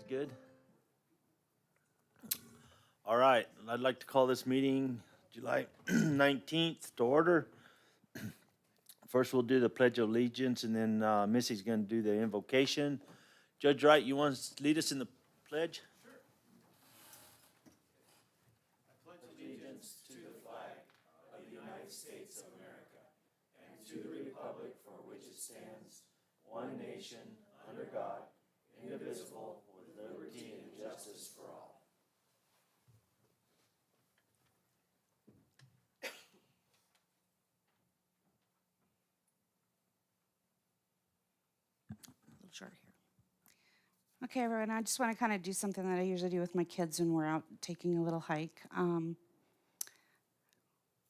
good. All right, I'd like to call this meeting July 19th to order. First, we'll do the Pledge of Allegiance, and then Missy's going to do the invocation. Judge Wright, you want to lead us in the pledge? Short here. Okay, everyone, I just want to kind of do something that I usually do with my kids when we're out taking a little hike. I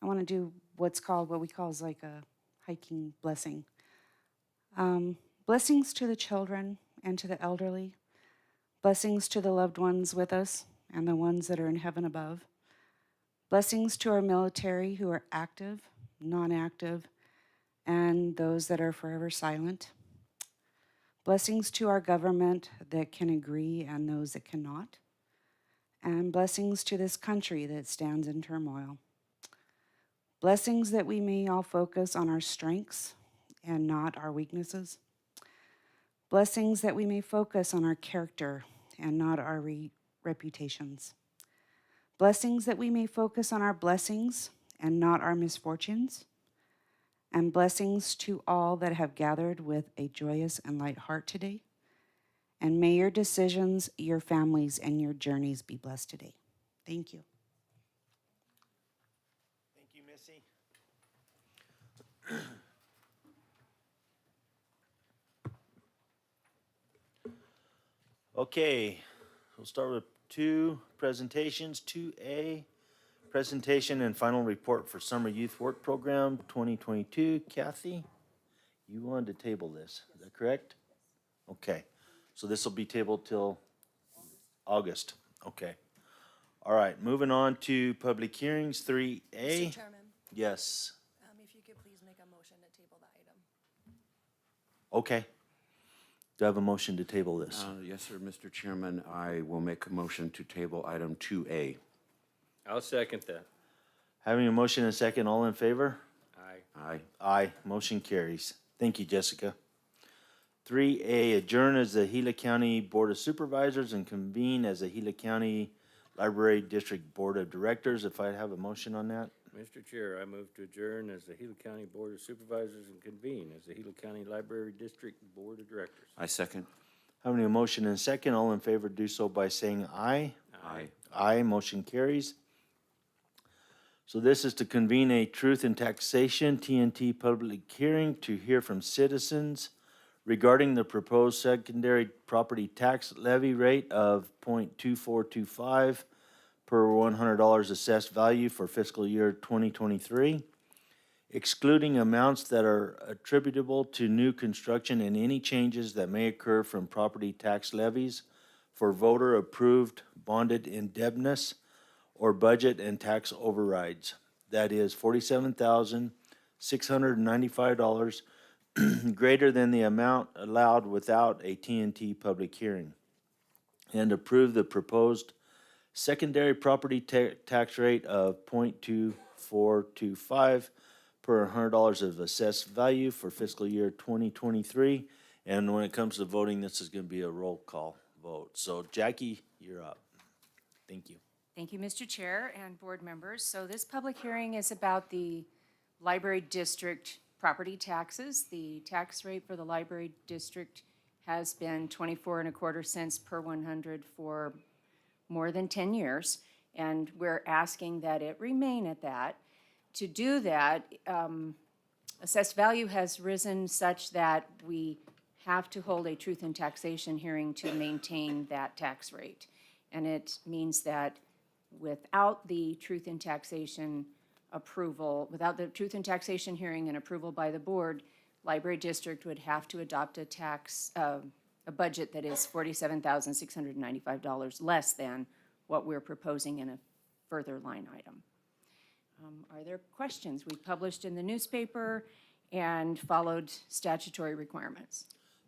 want to do what we call is like a hiking blessing. Blessings to the children and to the elderly. Blessings to the loved ones with us and the ones that are in heaven above. Blessings to our military who are active, non-active, and those that are forever silent. Blessings to our government that can agree and those that cannot. And blessings to this country that stands in turmoil. Blessings that we may all focus on our strengths and not our weaknesses. Blessings that we may focus on our character and not our reputations. Blessings that we may focus on our blessings and not our misfortunes. And blessings to all that have gathered with a joyous and light heart today. And may your decisions, your families, and your journeys be blessed today. Thank you. Thank you, Missy. Okay, we'll start with two presentations. 2A, presentation and final report for Summer Youth Work Program 2022. Kathy, you wanted to table this, is that correct? Okay, so this will be tabled till August. Okay. All right, moving on to public hearings, 3A. Mr. Chairman, Yes, if you could please make a motion to table the item. okay. Do I have a motion to table this? Yes, sir, Mr. Chairman, I will make a motion to table item 2A. I'll second that. Having a motion and a second, all in favor? Aye. Aye. Aye, motion carries. Thank you, Jessica. 3A, adjourn as the Gila County Board of Supervisors and convene as the Gila County Library District Board of Directors. If I have a motion on that? Mr. Chair, I move to adjourn as the Gila County Board of Supervisors and convene as the Gila County Library District Board of Directors. I second. Having a motion and a second, all in favor do so by saying aye. Aye. Aye, motion carries. So this is to convene a Truth in Taxation, TNT, public hearing to hear from citizens regarding the proposed secondary property tax levy rate of 0.2425 per $100 assessed value for fiscal year 2023, excluding amounts that are attributable to new construction and any changes that may occur from property tax levies for voter-approved bonded indebtedness or budget and tax overrides. That is $47,695 greater than the amount allowed without a TNT public hearing. And approve the proposed secondary property tax rate of 0.2425 per $100 of assessed value for fiscal year 2023. And when it comes to voting, this is going to be a roll call vote. So Jackie, you're up. Thank you. Thank you, Mr. Chair and board members. So this public hearing is about the library district property taxes. The tax rate for the library district has been 24.25 cents per 100 for more than 10 years, and we're asking that it remain at that. To do that, assessed value has risen such that we have to hold a truth in taxation hearing to maintain that tax rate. And it means that without the truth in taxation approval, without the truth in taxation hearing and approval by the board, library district would have to adopt a tax, a budget that is $47,695 less than what we're proposing in a further line item. Are there questions? We published in the newspaper and followed statutory requirements.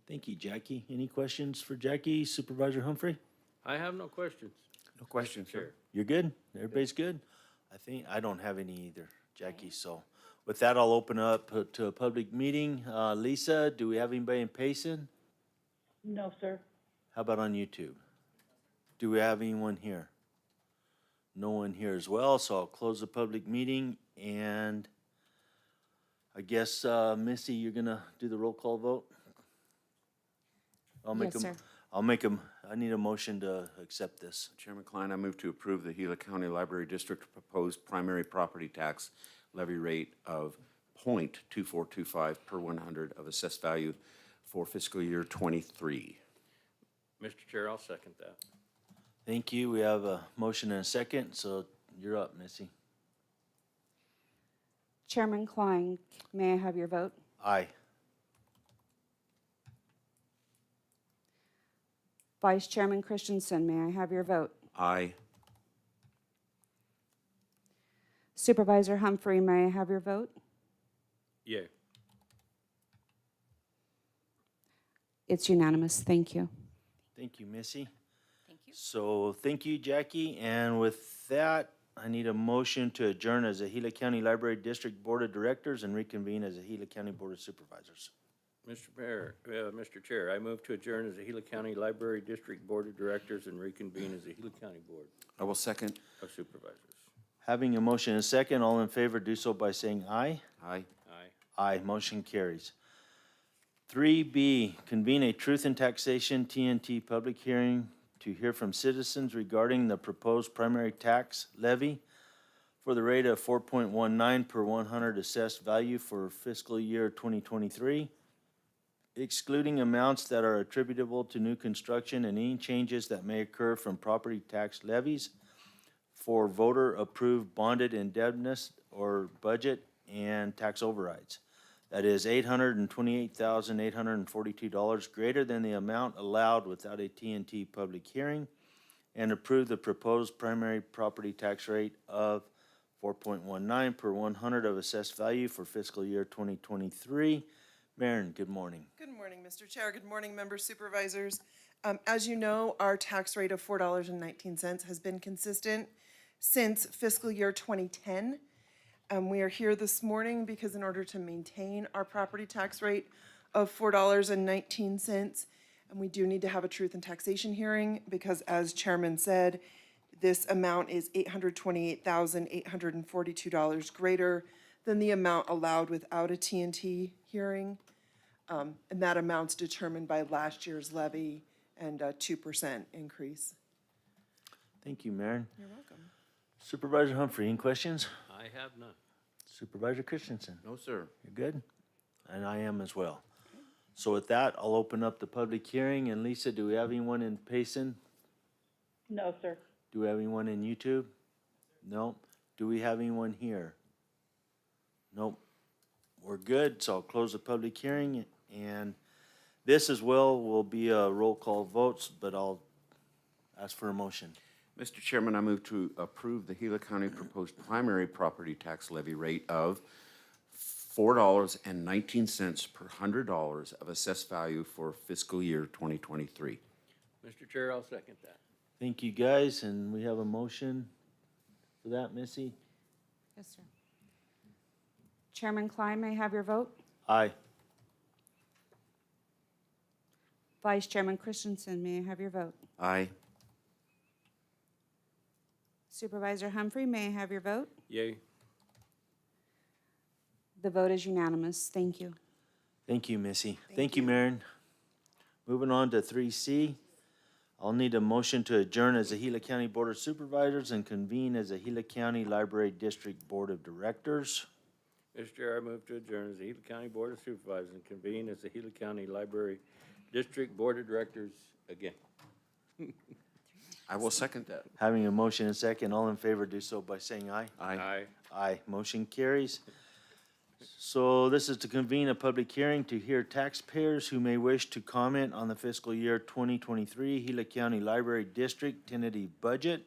Thank you, Jackie. Any questions for Jackie? Supervisor Humphrey? I have no questions. No questions, sir. Chair. You're good? Everybody's good? I don't have any either, Jackie, so with that, I'll open up to a public meeting. Lisa, do we have anybody in Payson? No, sir. How about on YouTube? Do we have anyone here? No one here as well, so I'll close the public meeting, and I guess, Missy, you're gonna do the roll call vote? Yes, sir. I need a motion to accept this. Chairman Klein, I move to approve the Gila County Library District proposed primary property tax levy rate of .2425 per 100 of assessed value for fiscal year '23. Mr. Chair, I'll second that. Thank you. We have a motion and a second, so you're up, Missy. Chairman Klein, may I have your vote? Aye. Vice Chairman Christensen, may I have your vote? Aye. Supervisor Humphrey, may I have your vote? Yay. It's unanimous. Thank you. Thank you, Missy. Thank you. So, thank you, Jackie. And with that, I need a motion to adjourn as the Gila County Library District Board of Directors and reconvene as the Gila County Board of Supervisors. Mr. Chair, I move to adjourn as the Gila County Library District Board of Directors and reconvene as the Gila County Board I will second. of Supervisors. Having a motion and a second, all in favor do so by saying aye. Aye. Aye. Aye, motion carries. 3B, convene a truth in taxation TNT public hearing to hear from citizens regarding the proposed primary tax levy for the rate of 4.19 per 100 assessed value for fiscal year 2023, excluding amounts that are attributable to new construction and any changes that may occur from property tax levies for voter-approved bonded indebtedness or budget and tax overrides. That is $828,842 greater than the amount allowed without a TNT public hearing, and approve the proposed primary property tax rate of 4.19 per 100 of assessed value for fiscal year 2023. Maren, good morning. Good morning, Mr. Chair. Good morning, members, supervisors. As you know, our tax rate of $4.19 has been consistent since fiscal year 2010. We are here this morning because in order to maintain our property tax rate of $4.19, and we do need to have a truth and taxation hearing because, as Chairman said, this amount is $828,842 greater than the amount allowed without a TNT hearing. And that amount's determined by last year's levy and a 2% increase. Thank you, Maren. You're welcome. Supervisor Humphrey, any questions? I have none. Supervisor Christensen? No, sir. You're good? And I am as well. So with that, I'll open up the public hearing. And Lisa, do we have anyone in Payson? No, sir. Do we have anyone in YouTube? No. Do we have anyone here? Nope. We're good, so I'll close the public hearing. And this as well will be a roll call votes, but I'll ask for a motion. Mr. Chairman, I move to approve the Gila County proposed primary property tax levy rate of $4.19 per $100 of assessed value for fiscal year 2023. Mr. Chair, I'll second that. Thank you, guys, and we have a motion for that, Missy? Yes, sir. Chairman Klein, may I have your vote? Aye. Vice Chairman Christensen, may I have your vote? Aye. Supervisor Humphrey, may I have your vote? Yay. The vote is unanimous. Thank you. Thank you, Missy. Thank you, Maren. Moving on to 3C. I'll need a motion to adjourn as the Gila County Board of Supervisors and convene as the Gila County Library District Board of Directors. Mr. Chair, I move to adjourn as the Gila County Board of Supervisors and convene as the Gila County Library District Board of Directors again. I will second that. Having a motion and second, all in favor do so by saying aye. Aye. Aye, motion carries. So this is to convene a public hearing to hear taxpayers who may wish to comment on the fiscal year 2023 Gila County Library District tentative budget,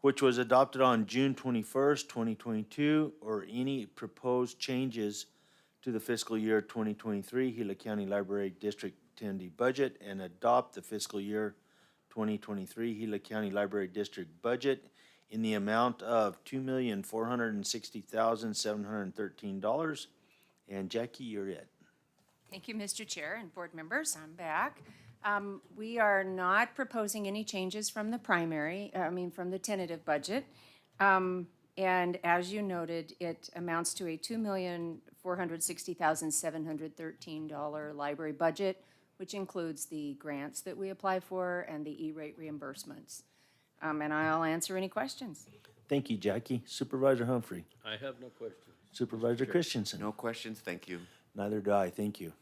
which was adopted on June 21st, 2022, or any proposed changes to the fiscal year 2023 Gila County Library District tentative budget, and adopt the fiscal year 2023 Gila County Library District budget in the amount of $2,460,713. And Jackie, you're it. Thank you, Mr. Chair and board members. I'm back. We are not proposing any changes from the from the tentative budget. And as you noted, it amounts to a $2,460,713 library budget, which includes the grants that we apply for and the E-rate reimbursements. And I'll answer any questions. Thank you, Jackie. Supervisor Humphrey. I have no questions. Supervisor Christensen. No questions, thank you. Neither do I. Thank you.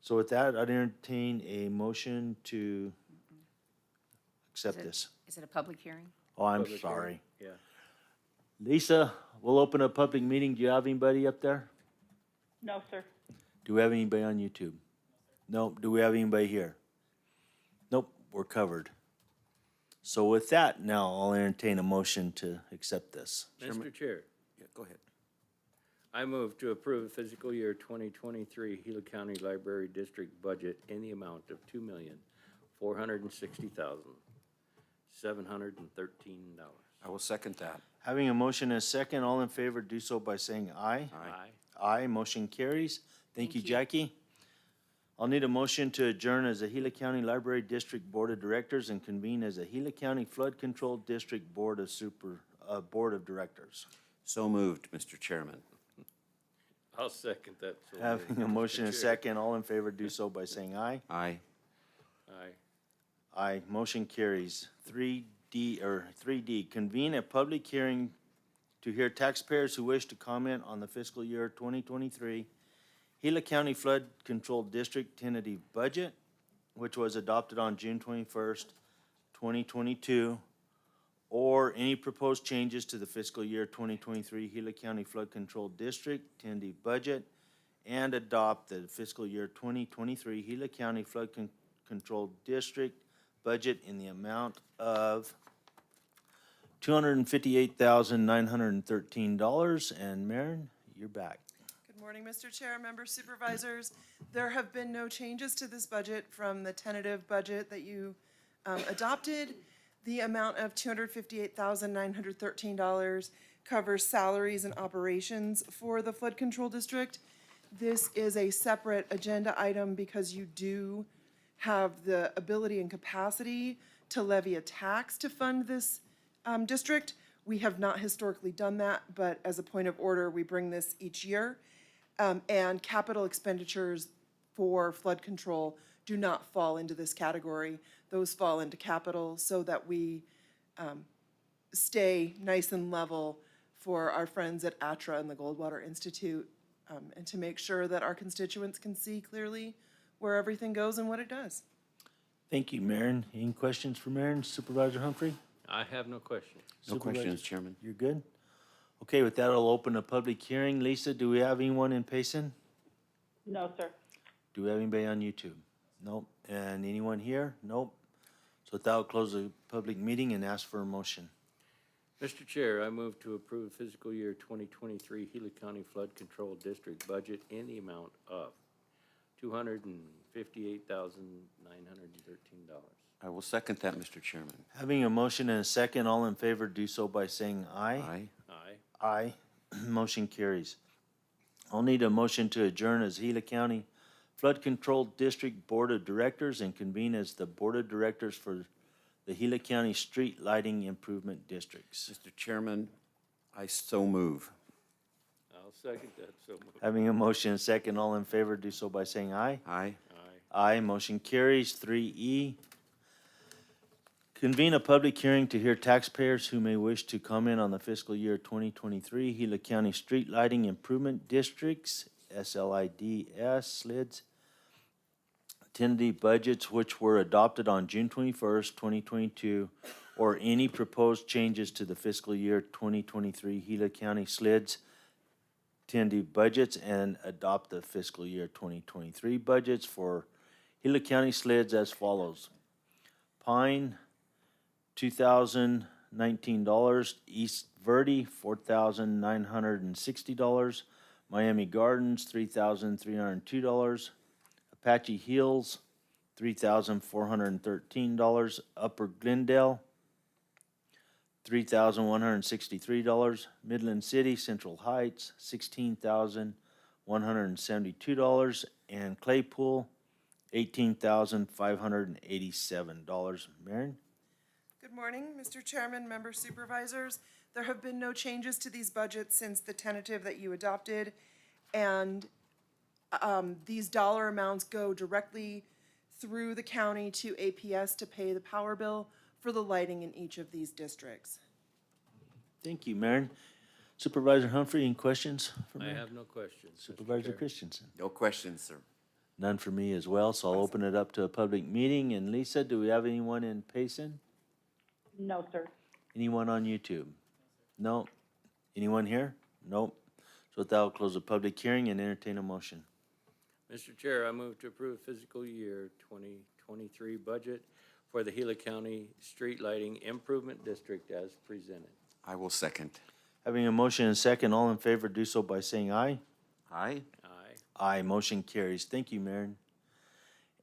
So with that, I'd entertain a motion to accept this. Is it a public hearing? Oh, I'm Public sorry. hearing. Lisa, we'll open a public meeting. Do you have anybody up there? No, sir. Do we have anybody on YouTube? Nope. Do we have anybody here? Nope, we're covered. So with that, now I'll entertain a motion to accept this. Yeah. Mr. Chair, Yeah, go ahead. I move to approve fiscal year 2023 Gila County Library District budget in the amount of $2,460,713. I will second that. Having a motion and a second, all in favor, do so by saying aye. Aye. Aye, motion carries. Thank you, Thank you. Jackie. I'll need a motion to adjourn as the Gila County Library District Board of Directors and convene as the Gila County Flood Control District Board of Directors. So moved, Mr. Chairman. I'll second that. So Having a moved, motion Mr. and a Chair. second, all in favor, do so by saying aye. Aye. Aye. Aye, motion carries. 3D, convene a public hearing to hear taxpayers who wish to comment on the fiscal year 2023 Gila County Flood Control District tentative budget, which was adopted on June 21st, 2022, or any proposed changes to the fiscal year 2023 Gila County Flood Control District tentative budget, and adopt the fiscal year 2023 Gila County Flood Control District budget in the amount of $258,913. And Maren, you're back. Good morning, Mr. Chair, members, supervisors. There have been no changes to this budget from the tentative budget that you adopted. The amount of $258,913 covers salaries and operations for the flood control district. This is a separate agenda item because you do have the ability and capacity to levy a tax to fund this district. We have not historically done that, but as a point of order, we bring this each year. And capital expenditures for flood control do not fall into this category. Those fall into capital so that we stay nice and level for our friends at ATRA and the Goldwater Institute, and to make sure that our constituents can see clearly where everything goes and what it does. Thank you, Maren. Any questions for Maren? Supervisor Humphrey? I have no questions. No Supervisor- questions, Chairman. You're good? Okay, with that, I'll open a public hearing. Lisa, do we have anyone in Payson? No, sir. Do we have anybody on YouTube? Nope. And anyone here? Nope. So with that, I'll close the public meeting and ask for a motion. Mr. Chair, I move to approve fiscal year 2023 Gila County Flood Control District budget in the amount of $258,913. I will second that, Mr. Chairman. Having a motion and a second, all in favor, do so by saying aye. Aye. Aye. Aye. Motion carries. I'll need a motion to adjourn as Gila County Flood Control District Board of Directors and convene as the Board of Directors for the Gila County Street Lighting Improvement Districts. Mr. Chairman, I so move. I'll second that. So moved. Having a motion and a second, all in favor, do so by saying aye. Aye. Aye. Aye, motion carries. 3E, convene a public hearing to hear taxpayers who may wish to comment on the fiscal year 2023 Gila County Street Lighting Improvement Districts, SLIDS, SLIDS, tentative budgets which were adopted on June 21st, 2022, or any proposed changes to the fiscal year 2023 Gila County SLIDS tentative budgets, and adopt the fiscal year 2023 budgets for Gila County SLIDS as follows. Pine, $2,019. East Verde, $4,960. Miami Gardens, $3,302. Apache Hills, $3,413. Upper Glendale, $3,163. Midland City, Central Heights, $16,172. And Claypool, $18,587. Marion? Good morning, Mr. Chairman, members, supervisors. There have been no changes to these budgets since the tentative that you adopted, and these dollar amounts go directly through the county to APS to pay the power bill for the lighting in each of these districts. Thank you, Marion. Supervisor Humphrey, any questions for I Marion? have no questions. Mr. Supervisor Chair. Christensen? No questions, sir. None for me as well, so I'll open it up to a public meeting. And Lisa, do we have anyone in Payson? No, sir. Anyone on YouTube? No. Anyone here? Nope. So with that, I'll close the public hearing and entertain a motion. Mr. Chair, I move to approve fiscal year 2023 budget for the Gila County Street Lighting Improvement District as presented. I will second. Having a motion and second, all in favor do so by saying aye. Aye. Aye. Aye, motion carries. Thank you, Marion.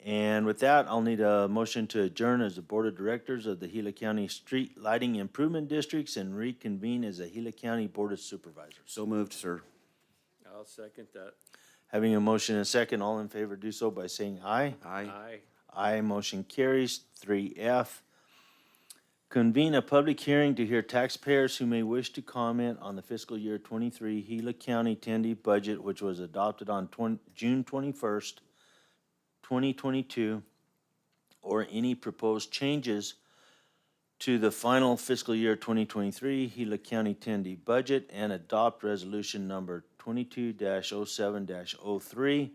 And with that, I'll need a motion to adjourn as the Board of Directors of the Gila County Street Lighting Improvement Districts and reconvene as the Gila County Board of Supervisors. So moved, sir. I'll second that. Having a motion and second, all in favor do so by saying aye. Aye. Aye. Aye, motion carries. 3F. Convene a public hearing to hear taxpayers who may wish to comment on the fiscal year 23 Gila County Tandy budget, which was adopted on June 21st, 2022, or any proposed changes to the final fiscal year 2023 Gila County Tandy budget, and adopt resolution number 22-07-03,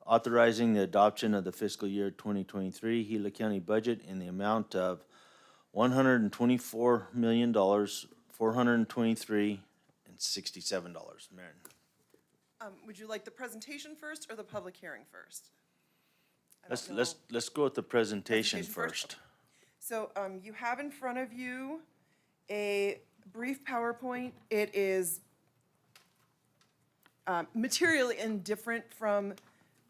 authorizing the adoption of the fiscal year 2023 Gila County budget in the amount of $124,423,67. Marion? Would you like the presentation first or the public hearing first? I don't Let's know. go with the presentation Presentation first. first? So you have in front of you a brief PowerPoint. It is materially indifferent from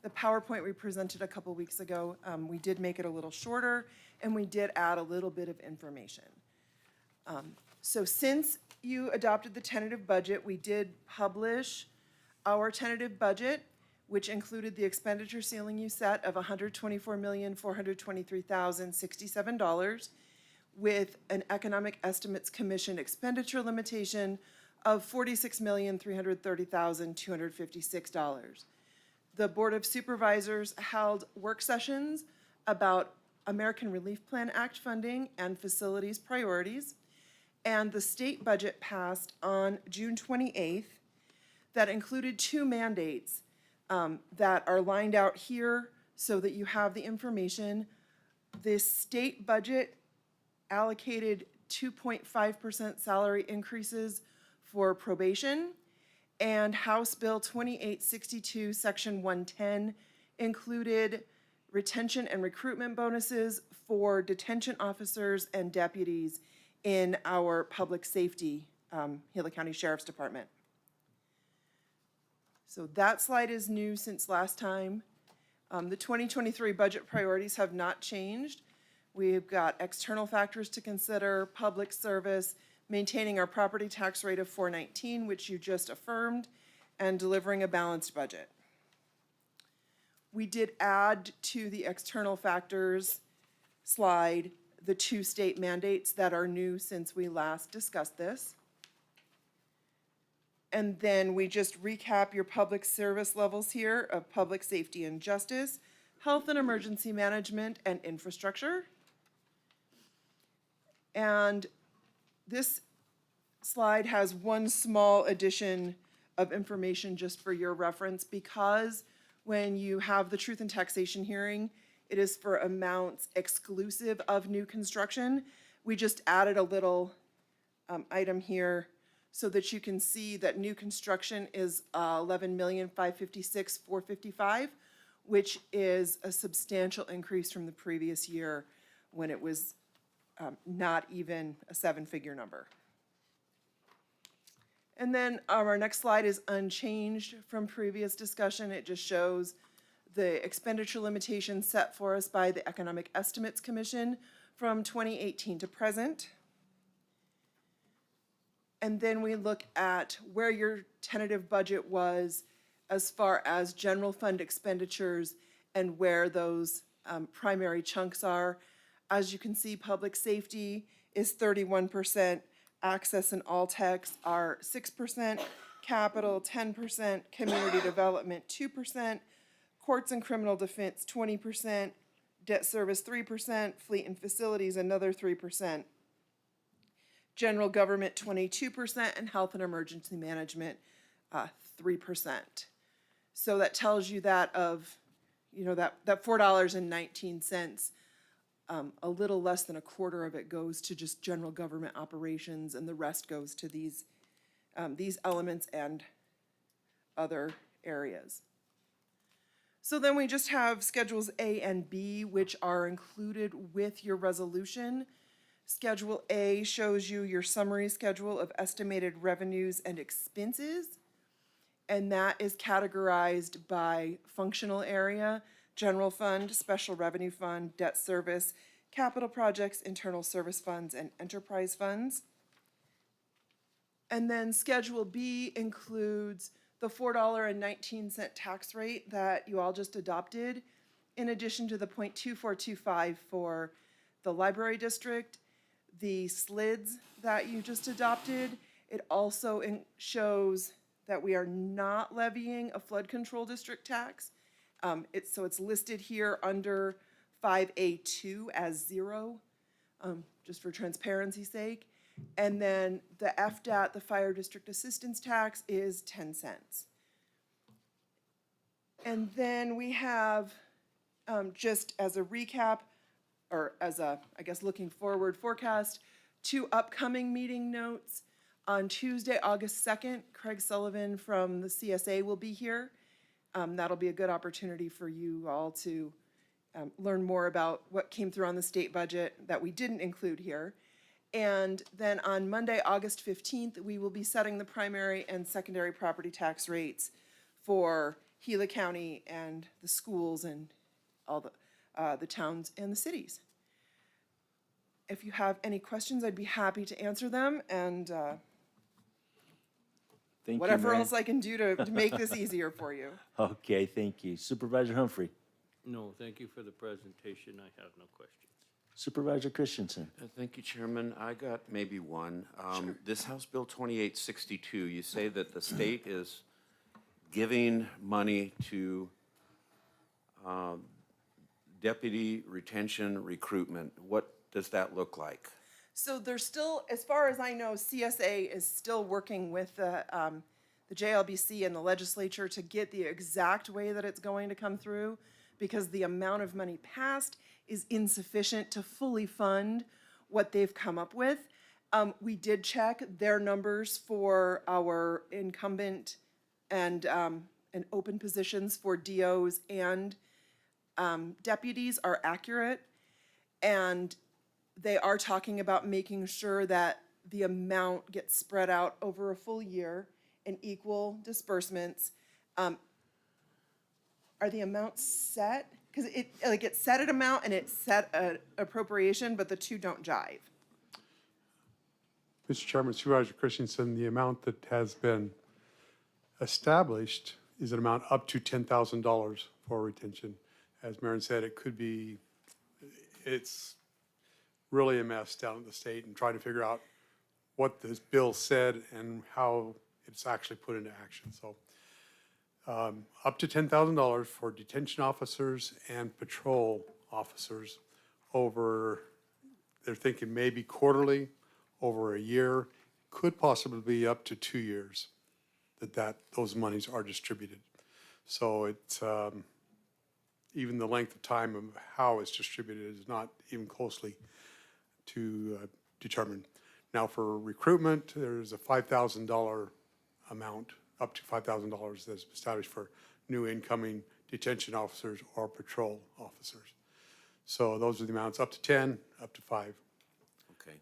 the PowerPoint we presented a couple weeks ago. We did make it a little shorter, and we did add a little bit of information. So since you adopted the tentative budget, we did publish our tentative budget, which included the expenditure ceiling you set of $124,423,067, with an Economic Estimates Commission expenditure limitation of $46,330,256. The Board of Supervisors held work sessions about American Relief Plan Act funding and facilities priorities, and the state budget passed on June 28th that included two mandates that are lined out here so that you have the information. This state budget allocated 2.5% salary increases for probation, and House Bill 2862, Section 110, included retention and recruitment bonuses for detention officers and deputies in our public safety, Gila County Sheriff's Department. So that slide is new since last time. The 2023 budget priorities have not changed. We've got external factors to consider, public service, maintaining our property tax rate of 419, which you just affirmed, and delivering a balanced budget. We did add to the external factors slide the two state mandates that are new since we last discussed this. And then we just recap your public service levels here of public safety and justice, health and emergency management, and infrastructure. And this slide has one small addition of information just for your reference, because when you have the truth and taxation hearing, it is for amounts exclusive of new construction. We just added a little item here so that you can see that new construction is $11,556,455, which is a substantial increase from the previous year when it was not even a seven-figure number. And then our next slide is unchanged from previous discussion. It just shows the expenditure limitations set for us by the Economic Estimates Commission from 2018 to present. And then we look at where your tentative budget was as far as general fund expenditures and where those primary chunks are. As you can see, public safety is 31%, access and all techs are 6%, capital 10%, community development 2%, courts and criminal defense 20%, debt service 3%, fleet and facilities another 3%. General government 22%, and health and emergency management 3%. So that tells you that of, that $4.19, a little less than a quarter of it goes to just general government operations, and the rest goes to these elements and other areas. So then we just have Schedules A and B, which are included with your resolution. Schedule A shows you your summary schedule of estimated revenues and expenses, and that is categorized by functional area, general fund, special revenue fund, debt service, capital projects, internal service funds, and enterprise funds. And then Schedule B includes the $4.19 tax rate that you all just adopted, in addition to the 0.2425 for the library district, the SLIDs that you just adopted. It also shows that we are not levying a flood control district tax. So it's listed here under 5A2 as 0, just for transparency's sake. And then the FDAT, the fire district assistance tax, is 10 cents. And then we have, just as a recap, or as a, I guess, looking forward forecast, 2 upcoming meeting notes. On Tuesday, August 2nd, Craig Sullivan from the CSA will be here. That'll be a good opportunity for you all to learn more about what came through on the state budget that we didn't include here. And then on Monday, August 15th, we will be setting the primary and secondary property tax rates for Gila County and the schools and all the towns and the cities. If you have any questions, I'd be happy to answer them, and Thank you, whatever Mary. else I can do to make this easier for you. Okay, thank you. Supervisor Humphrey. No, thank you for the presentation. I have no questions. Supervisor Christensen. Thank you, Chairman. I got maybe one. This House Bill 2862, you say that the state is giving money to deputy retention recruitment. What does that look like? So there's still, as far as I know, CSA is still working with the JLBC and the legislature to get the exact way that it's going to come through, because the amount of money passed is insufficient to fully fund what they've come up with. We did check their numbers for our incumbent and open positions for DOs and deputies are accurate, and they are talking about making sure that the amount gets spread out over a full year in equal disbursements. Are the amounts set? Because it's set an amount and it's set an appropriation, but the two don't jive. Mr. Chairman, Supervisor Christensen, the amount that has been established is an amount up to $10,000 for retention. As Marion said, it's really a mess down at the state, and trying to figure out what this bill said and how it's actually put into action. So up to $10,000 for detention officers and patrol officers over, they're thinking maybe quarterly, over a year, could possibly be up to 2 years that those monies are distributed. So it's, even the length of time of how it's distributed is not even closely to determine. Now for recruitment, there's a $5,000 amount, up to $5,000 that's established for new incoming detention officers or patrol officers. So those are the amounts, up to 10, up to 5. Okay.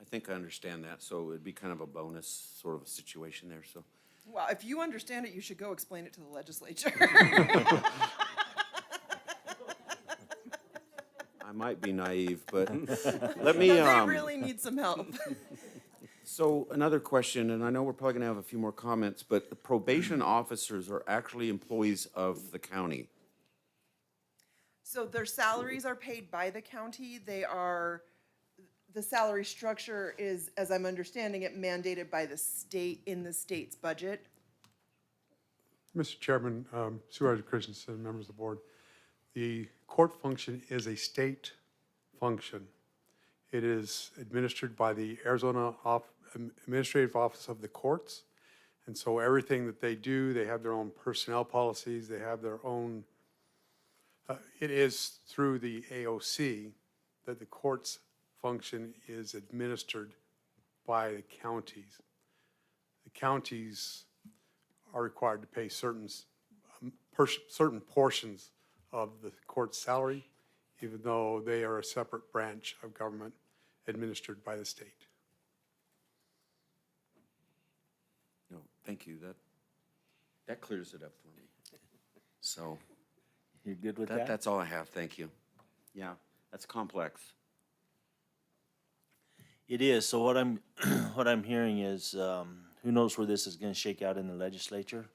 I think I understand that, so it'd be kind of a bonus sort of a situation there, so. Well, if you understand it, you should go explain it to the legislature. might be naive, but let me, No, they really need some help. so another question, and I know we're probably gonna have a few more comments, but the probation officers are actually employees of the county. So their salaries are paid by the county. The salary structure is, as I'm understanding it, mandated by the state in the state's budget. Mr. Chairman, Supervisor Christensen, members of the board, the court function is a state function. It is administered by the Arizona Administrative Office of the Courts. And so everything that they do, they have their own personnel policies, they have their own, it is through the AOC that the court's function is administered by the counties. The counties are required to pay certain portions of the court's salary, even though they are a separate branch of government administered by the state. No, thank you. That clears it up for me. So You're good with that? that's all I have. Thank you. Yeah, that's complex. It is. So what I'm, what I'm hearing is, who knows where this is gonna shake out in the legislature?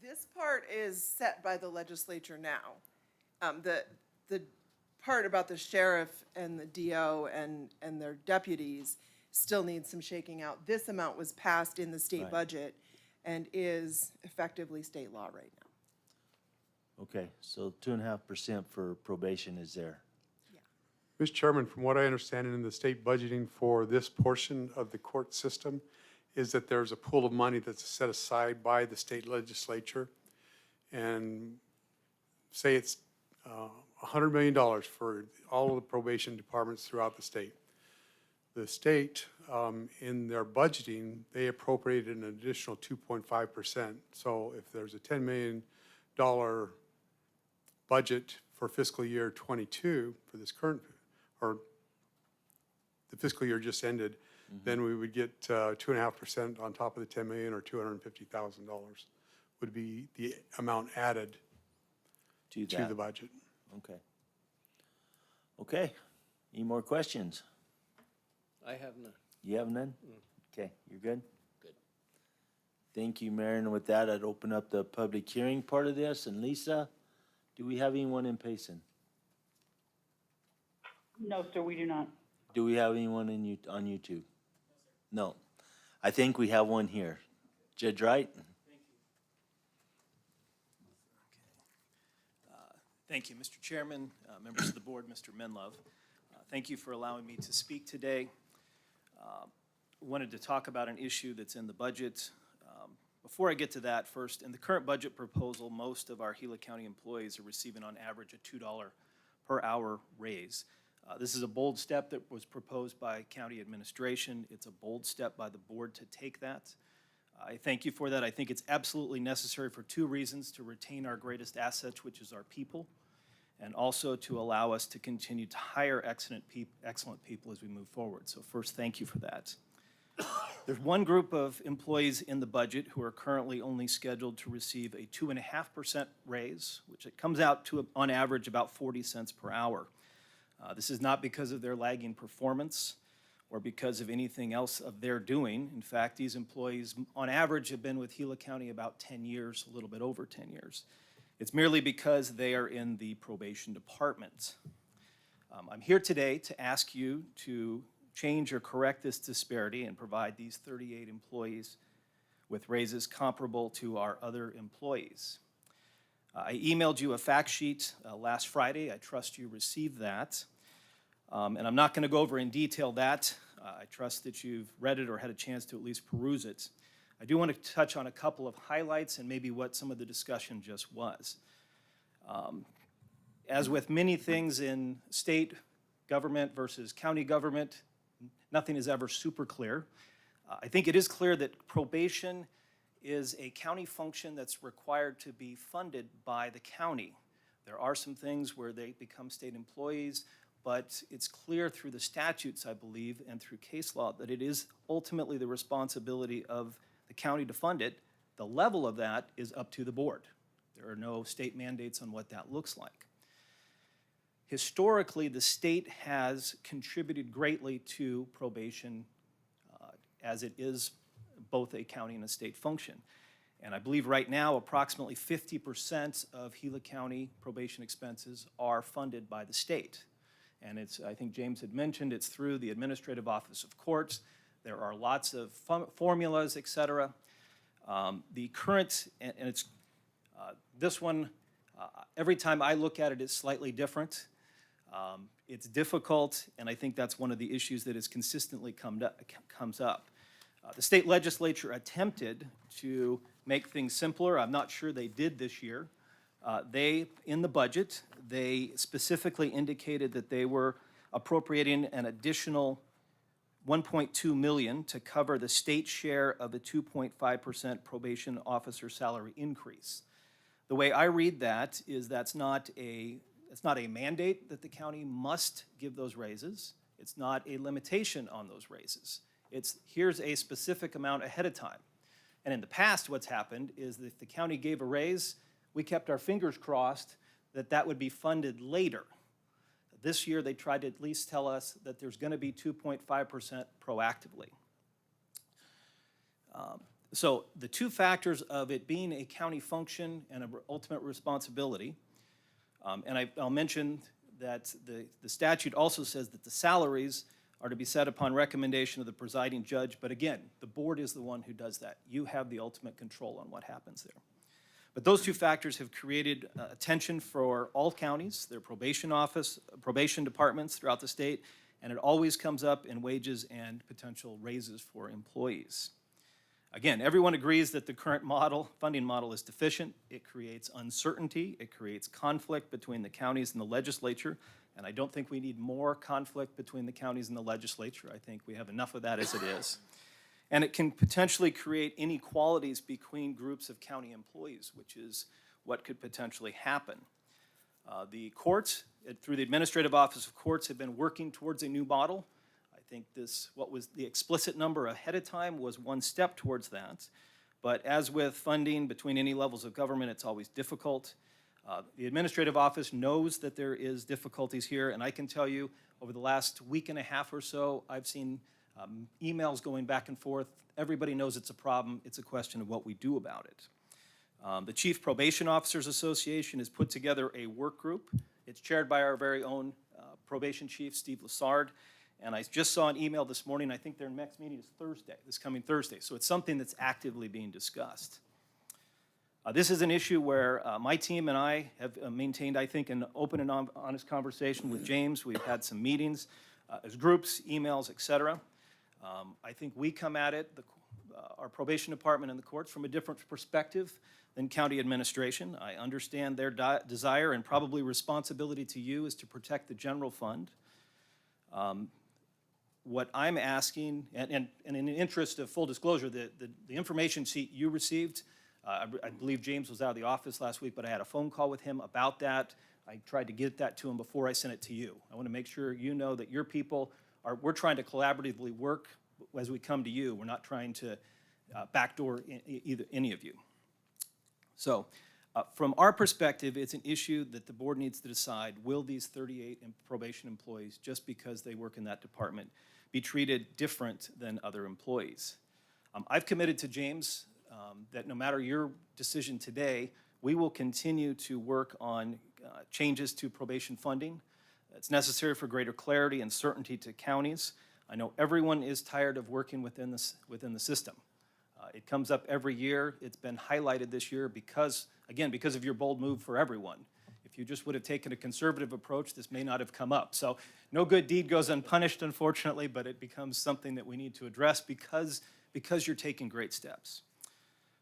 This part is set by the legislature now. The part about the sheriff and the DO and their deputies still needs some shaking out. This amount was passed in the state Right. budget and is effectively state law right now. Okay, so 2.5% for probation is there. Mr. Chairman, from what I understand in the state budgeting for this portion of the court system is that there's a pool of money that's set aside by the state legislature. And say it's $100 million for all of the probation departments throughout the state. The state, in their budgeting, they appropriated an additional 2.5%. So if there's a $10 million budget for fiscal year 22 for this current, or the fiscal year just ended, then we would get 2.5% on top of the 10 million, or $250,000 would be the amount added To to that. the budget. Okay. Okay, any more questions? I have none. You have none? Okay, you're good? Good. Thank you, Mayor, and with that, I'd open up the public hearing part of this, and Lisa, do we have anyone in Payson? No, sir, we do not. Do we have anyone on YouTube? No. I think we have one here. Judge Wright? Thank you, Mr. Chairman, members of the board, Mr. Menlove. Thank you for allowing me to speak today. Wanted to talk about an issue that's in the budget. Before I get to that, first, in the current budget proposal, most of our Gila County employees are receiving on average a $2 per hour raise. This is a bold step that was proposed by county administration. It's a bold step by the board to take that. I thank you for that. I think it's absolutely necessary for two reasons: to retain our greatest assets, which is our people, and also to allow us to continue to hire excellent people as we move forward. So first, thank you for that. There's one group of employees in the budget who are currently only scheduled to receive a 2.5% raise, which it comes out to, on average, about 40 cents per hour. This is not because of their lagging performance or because of anything else of their doing. In fact, these employees, on average, have been with Gila County about 10 years, a little bit over 10 years. It's merely because they are in the probation department. I'm here today to ask you to change or correct this disparity and provide these 38 employees with raises comparable to our other employees. I emailed you a fact sheet last Friday. I trust you received that. And I'm not going to go over in detail that. I trust that you've read it or had a chance to at least peruse it. I do want to touch on a couple of highlights and maybe what some of the discussion just was. As with many things in state government versus county government, nothing is ever super clear. I think it is clear that probation is a county function that's required to be funded by the county. There are some things where they become state employees, but it's clear through the statutes, I believe, and through case law that it is ultimately the responsibility of the county to fund it. The level of that is up to the board. There are no state mandates on what that looks like. Historically, the state has contributed greatly to probation as it is both a county and a state function. And I believe right now, approximately 50% of Gila County probation expenses are funded by the state. And it's, I think James had mentioned, it's through the Administrative Office of Courts. There are lots of formulas, et cetera. The current, and it's, this one, every time I look at it, it's slightly different. It's difficult, and I think that's one of the issues that has consistently comes up. The state legislature attempted to make things simpler. I'm not sure they did this year. In the budget, they specifically indicated that they were appropriating an additional $1.2 million to cover the state share of the 2.5% probation officer salary increase. The way I read that is it's not a mandate that the county must give those raises. It's not a limitation on those raises. It's here's a specific amount ahead of time. And in the past, what's happened is that if the county gave a raise, we kept our fingers crossed that that would be funded later. This year, they tried to at least tell us that there's going to be 2.5% proactively. So the two factors of it being a county function and an ultimate responsibility, and I'll mention that the statute also says that the salaries are to be set upon recommendation of the presiding judge, but again, the board is the one who does that. You have the ultimate control on what happens there. But those two factors have created attention for all counties, their probation departments throughout the state, and it always comes up in wages and potential raises for employees. Again, everyone agrees that the current funding model is deficient. It creates uncertainty. It creates conflict between the counties and the legislature. And I don't think we need more conflict between the counties and the legislature. I think we have enough of that as it is. And it can potentially create inequalities between groups of county employees, which is what could potentially happen. The courts, through the Administrative Office of Courts, have been working towards a new model. I think what was the explicit number ahead of time was one step towards that. But as with funding between any levels of government, it's always difficult. The Administrative Office knows that there is difficulties here, and I can tell you over the last week and a half or so, I've seen emails going back and forth. Everybody knows it's a problem. It's a question of what we do about it. The Chief Probation Officers Association has put together a work group. It's chaired by our very own probation chief, Steve Lassard. And I just saw an email this morning. I think their next meeting is Thursday, this coming Thursday. So it's something that's actively being discussed. This is an issue where my team and I have maintained, I think, an open and honest conversation with James. We've had some meetings as groups, emails, et cetera. I think we come at it, our probation department and the courts, from a different perspective than county administration. I understand their desire and probably responsibility to you is to protect the general fund. What I'm asking, and in the interest of full disclosure, the information sheet you received, I believe James was out of the office last week, but I had a phone call with him about that. I tried to get that to him before I sent it to you. I want to make sure you know that your people we're trying to collaboratively work as we come to you. We're not trying to backdoor any of you. So from our perspective, it's an issue that the board needs to decide, will these 38 probation employees, just because they work in that department, be treated different than other employees? I've committed to James that no matter your decision today, we will continue to work on changes to probation funding. It's necessary for greater clarity and certainty to counties. I know everyone is tired of working within the system. It comes up every year. It's been highlighted this year because of your bold move for everyone. If you just would have taken a conservative approach, this may not have come up. So no good deed goes unpunished, unfortunately, but it becomes something that we need to address because you're taking great steps.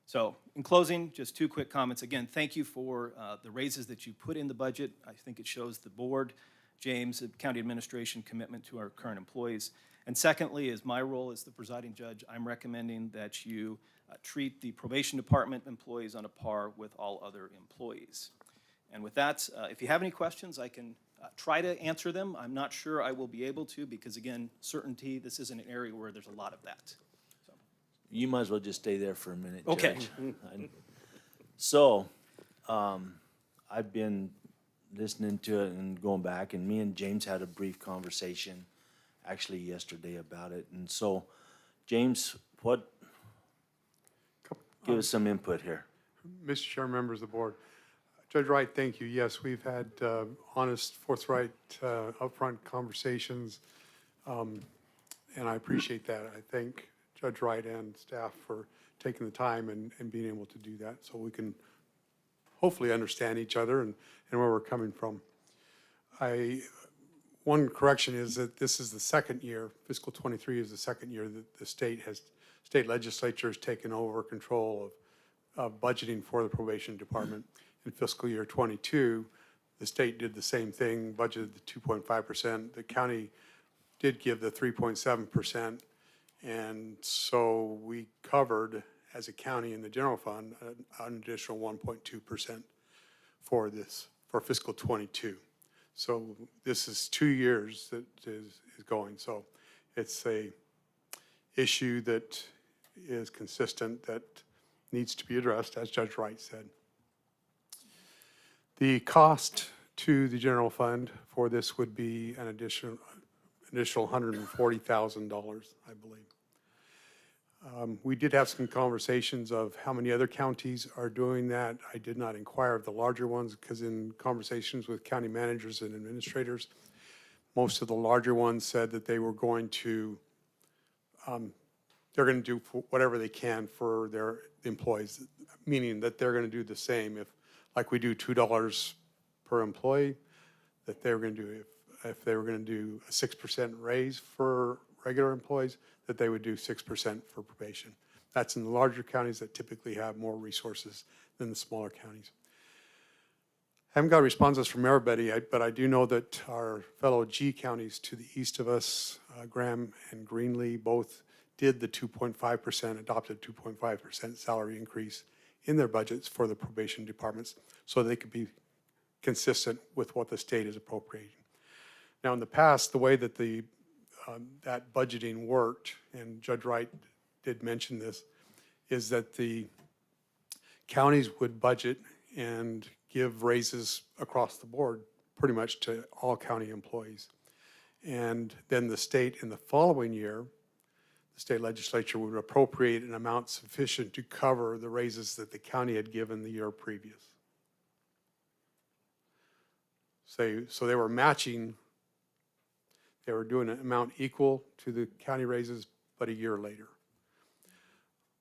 So in closing, just two quick comments. Again, thank you for the raises that you put in the budget. I think it shows the board, James, the county administration commitment to our current employees. And secondly, as my role as the presiding judge, I'm recommending that you treat the probation department employees on a par with all other employees. And with that, if you have any questions, I can try to answer them. I'm not sure I will be able to because, again, certainty, this isn't an area where there's a lot of that. You might as well just stay there for a minute, Okay. Judge. So, I've been listening to it and going back, and me and James had a brief conversation actually yesterday about it. And so, James, give us some input here. Mr. Chair, members of the board. Judge Wright, thank you. Yes, we've had honest, forthright, upfront conversations, and I appreciate that. I thank Judge Wright and staff for taking the time and being able to do that so we can hopefully understand each other and where we're coming from. One correction is that this is the second year, fiscal 23 is the second year that the state legislature has taken over control of budgeting for the probation department. In fiscal year 22, the state did the same thing, budgeted the 2.5%. The county did give the 3.7%. And so we covered, as a county in the general fund, an additional 1.2% for fiscal 22. So this is 2 years that is going. So it's a issue that is consistent, that needs to be addressed, as Judge Wright said. The cost to the general fund for this would be an additional $140,000, I believe. We did have some conversations of how many other counties are doing that. I did not inquire of the larger ones because in conversations with county managers and administrators, most of the larger ones said that they were going to, they're going to do whatever they can for their employees, meaning that they're going to do the same. If, like we do $2 per employee, that they were going to do, if they were going to do a 6% raise for regular employees, that they would do 6% for probation. That's in the larger counties that typically have more resources than the smaller counties. I haven't got responses from everybody, but I do know that our fellow G counties to the east of us, Graham and Greenlee, both did the 2.5%, adopted 2.5% salary increase in their budgets for the probation departments so they could be consistent with what the state is appropriating. Now, in the past, the way that that budgeting worked, and Judge Wright did mention this, is that the counties would budget and give raises across the board pretty much to all county employees. And then the state in the following year, the state legislature would appropriate an amount sufficient to cover the raises that the county had given the year previous. So they were matching, they were doing an amount equal to the county raises, but a year later.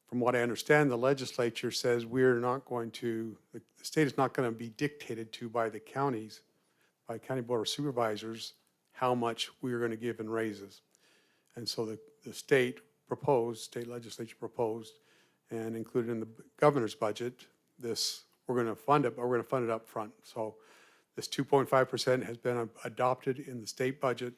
From what I understand, the legislature says we're not going to, the state is not going to be dictated to by the counties, by county board of supervisors, how much we are going to give in raises. And so the state legislature proposed, and included in the governor's budget, this, we're going to fund it, but we're going to fund it up front. So this 2.5% has been adopted in the state budget,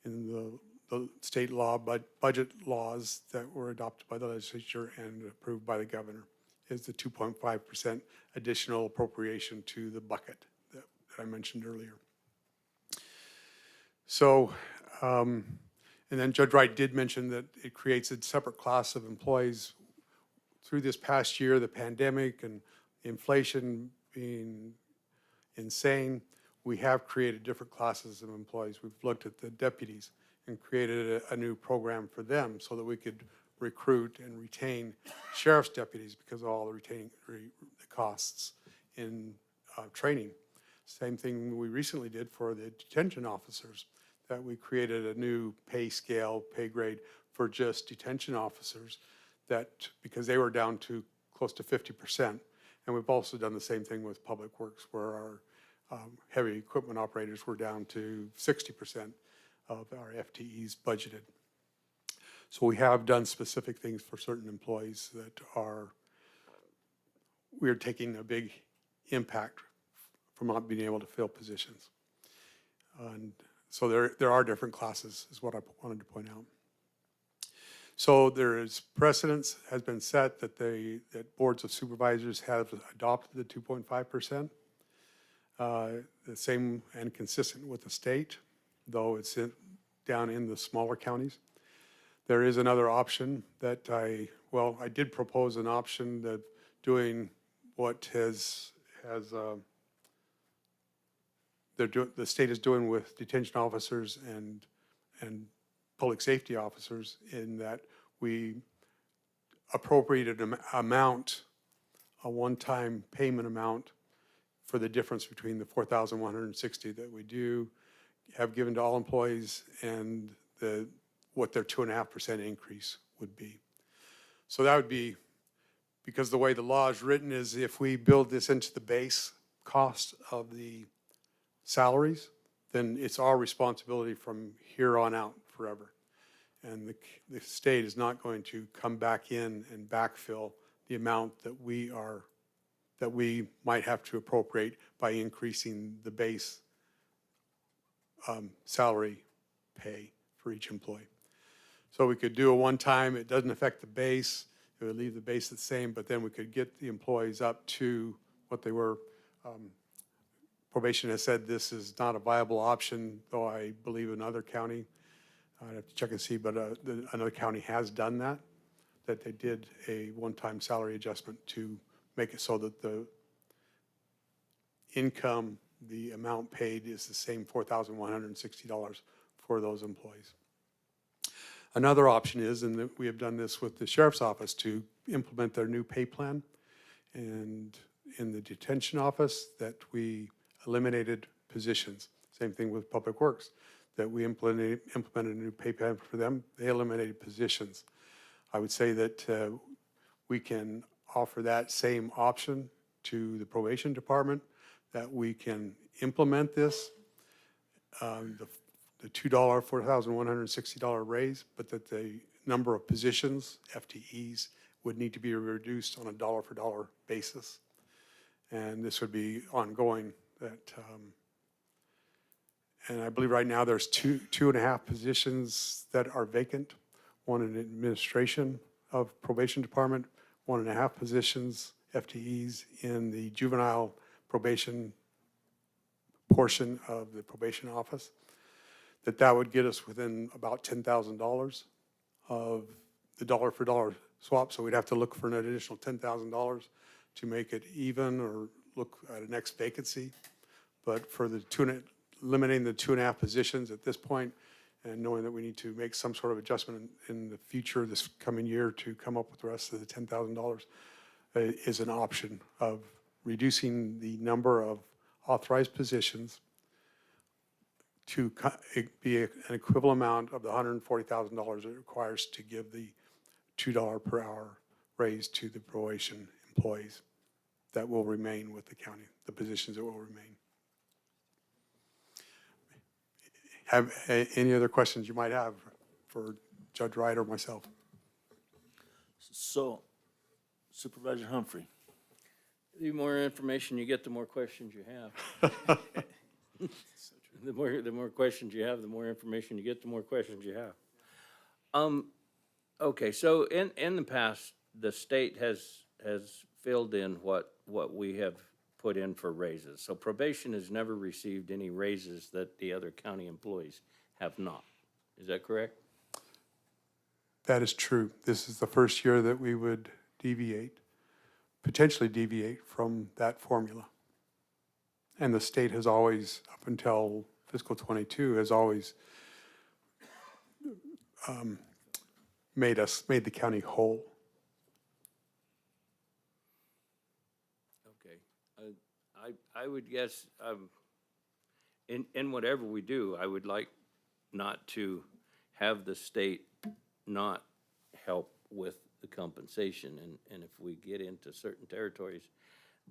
in the state law, but budget laws that were adopted by the legislature and approved by the governor, is the 2.5% additional appropriation to the bucket that I mentioned earlier. So, and then Judge Wright did mention that it creates a separate class of employees. Through this past year, the pandemic and inflation being insane, we have created different classes of employees. We've looked at the deputies and created a new program for them so that we could recruit and retain sheriff's deputies because of all the costs in training. Same thing we recently did for the detention officers, that we created a new pay scale, pay grade for just detention officers, that because they were down to close to 50%. And we've also done the same thing with Public Works, where our heavy equipment operators were down to 60% of our FTEs budgeted. So we have done specific things for certain employees that we're taking a big impact from not being able to fill positions. And so there are different classes, is what I wanted to point out. So there is precedence has been set that that boards of supervisors have adopted the 2.5%. The same and consistent with the state, though it's down in the smaller counties. There is another option that I did propose an option of doing what has the state is doing with detention officers and public safety officers, in that we appropriated an amount, a one-time payment amount for the difference between the 4,160 that we do have given to all employees and what their 2.5% increase would be. So that would be, because the way the law is written is if we build this into the base cost of the salaries, then it's our responsibility from here on out forever. And the state is not going to come back in and backfill the amount that we might have to appropriate by increasing the base salary pay for each employee. So we could do a one-time, it doesn't affect the base, it would leave the base the same, but then we could get the employees up to what they were. Probation has said this is not a viable option, though I believe another county, I'd have to check and see, but another county has done that they did a one-time salary adjustment to make it so that the income, the amount paid is the same $4,160 for those employees. Another option is, and we have done this with the sheriff's office, to implement their new pay plan. And in the detention office, that we eliminated positions. Same thing with Public Works, that we implemented a new pay plan for them. They eliminated positions. I would say that we can offer that same option to the probation department, that we can implement this, the $2, $4,160 raise, but that the number of positions, FTEs, would need to be reduced on a dollar-for-dollar basis. And this would be ongoing. And I believe right now there's two and a half positions that are vacant, one in administration of probation department, 1.5 positions, FTEs, in the juvenile probation portion of the probation office. That would get us within about $10,000 of the dollar-for-dollar swap. So we'd have to look for an additional $10,000 to make it even, or look at a next vacancy. But for eliminating the 2.5 positions at this point, and knowing that we need to make some sort of adjustment in the future, this coming year, to come up with the rest of the $10,000, is an option of reducing the number of authorized positions to be an equivalent amount of the $140,000 it requires to give the $2 per hour raise to the probation employees that will remain with the county, the positions that will remain. Have any other questions you might have for Judge Wright or myself? So, Supervisor Humphrey. The more information you get, the more questions you have. The more questions you have, the more information you get, the more questions you have. Okay, so in the past, the state has filled in what we have put in for raises. So probation has never received any raises that the other county employees have not. Is that correct? That is true. This is the first year that we would potentially deviate from that formula. And the state has always, up until fiscal 22, has always made the county whole. Okay. I would guess, in whatever we do, I would like not to have the state not help with the compensation. And if we get into certain territories,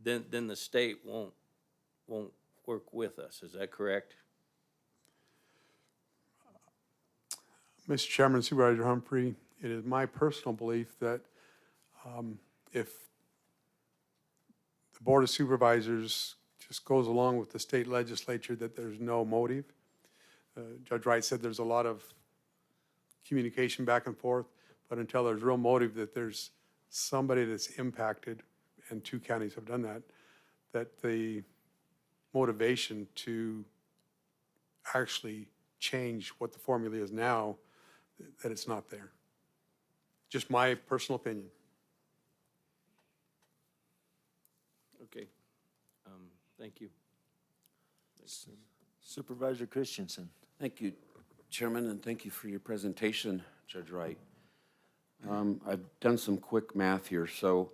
then the state won't work with us. Is that correct? Mr. Chairman, Supervisor Humphrey, it is my personal belief that if the Board of Supervisors just goes along with the state legislature, that there's no motive. Judge Wright said there's a lot of communication back and forth, but until there's real motive that there's somebody that's impacted, and 2 counties have done that, that the motivation to actually change what the formula is now, that it's not there. Just my personal opinion. Okay. Thank you. Supervisor Christensen. Thank you, Chairman, and thank you for your presentation, Judge Wright. I've done some quick math here, so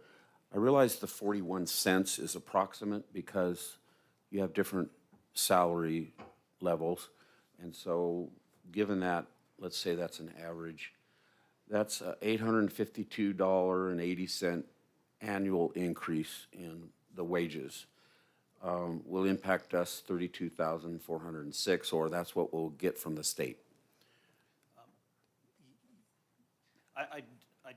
I realize the 41 cents is approximate because you have different salary levels. And so given that, let's say that's an average, that's a $852.80 annual increase in the wages. Will impact us 32,406, or that's what we'll get from the state. I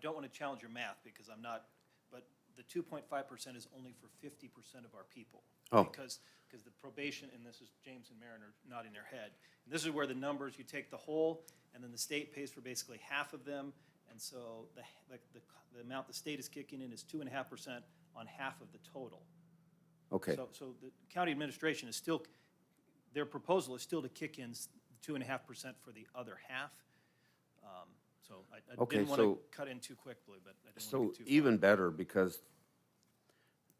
don't want to challenge your math because I'm not, but the 2.5% is only for 50% of our people. Oh. Because the probation, and this is James and Mariner nodding their head, and this is where the numbers, you take the whole, and then the state pays for basically half of them, and so the amount the state is kicking in is 2.5% on half of the total. Okay. So the county administration is still, their proposal is still to kick in 2.5% for the other half. So I Okay, didn't want so- to cut in too quickly, but I didn't So want to get too far. even better, because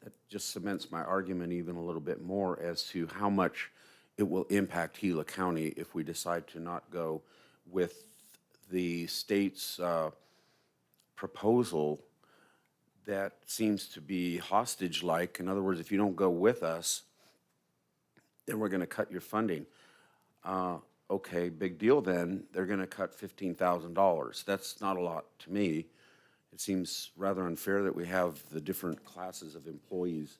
that just cements my argument even a little bit more as to how much it will impact Gila County if we decide to not go with the state's proposal that seems to be hostage-like. In other words, if you don't go with us, then we're going to cut your funding. Okay, big deal then. They're going to cut $15,000. That's not a lot to me. It seems rather unfair that we have the different classes of employees.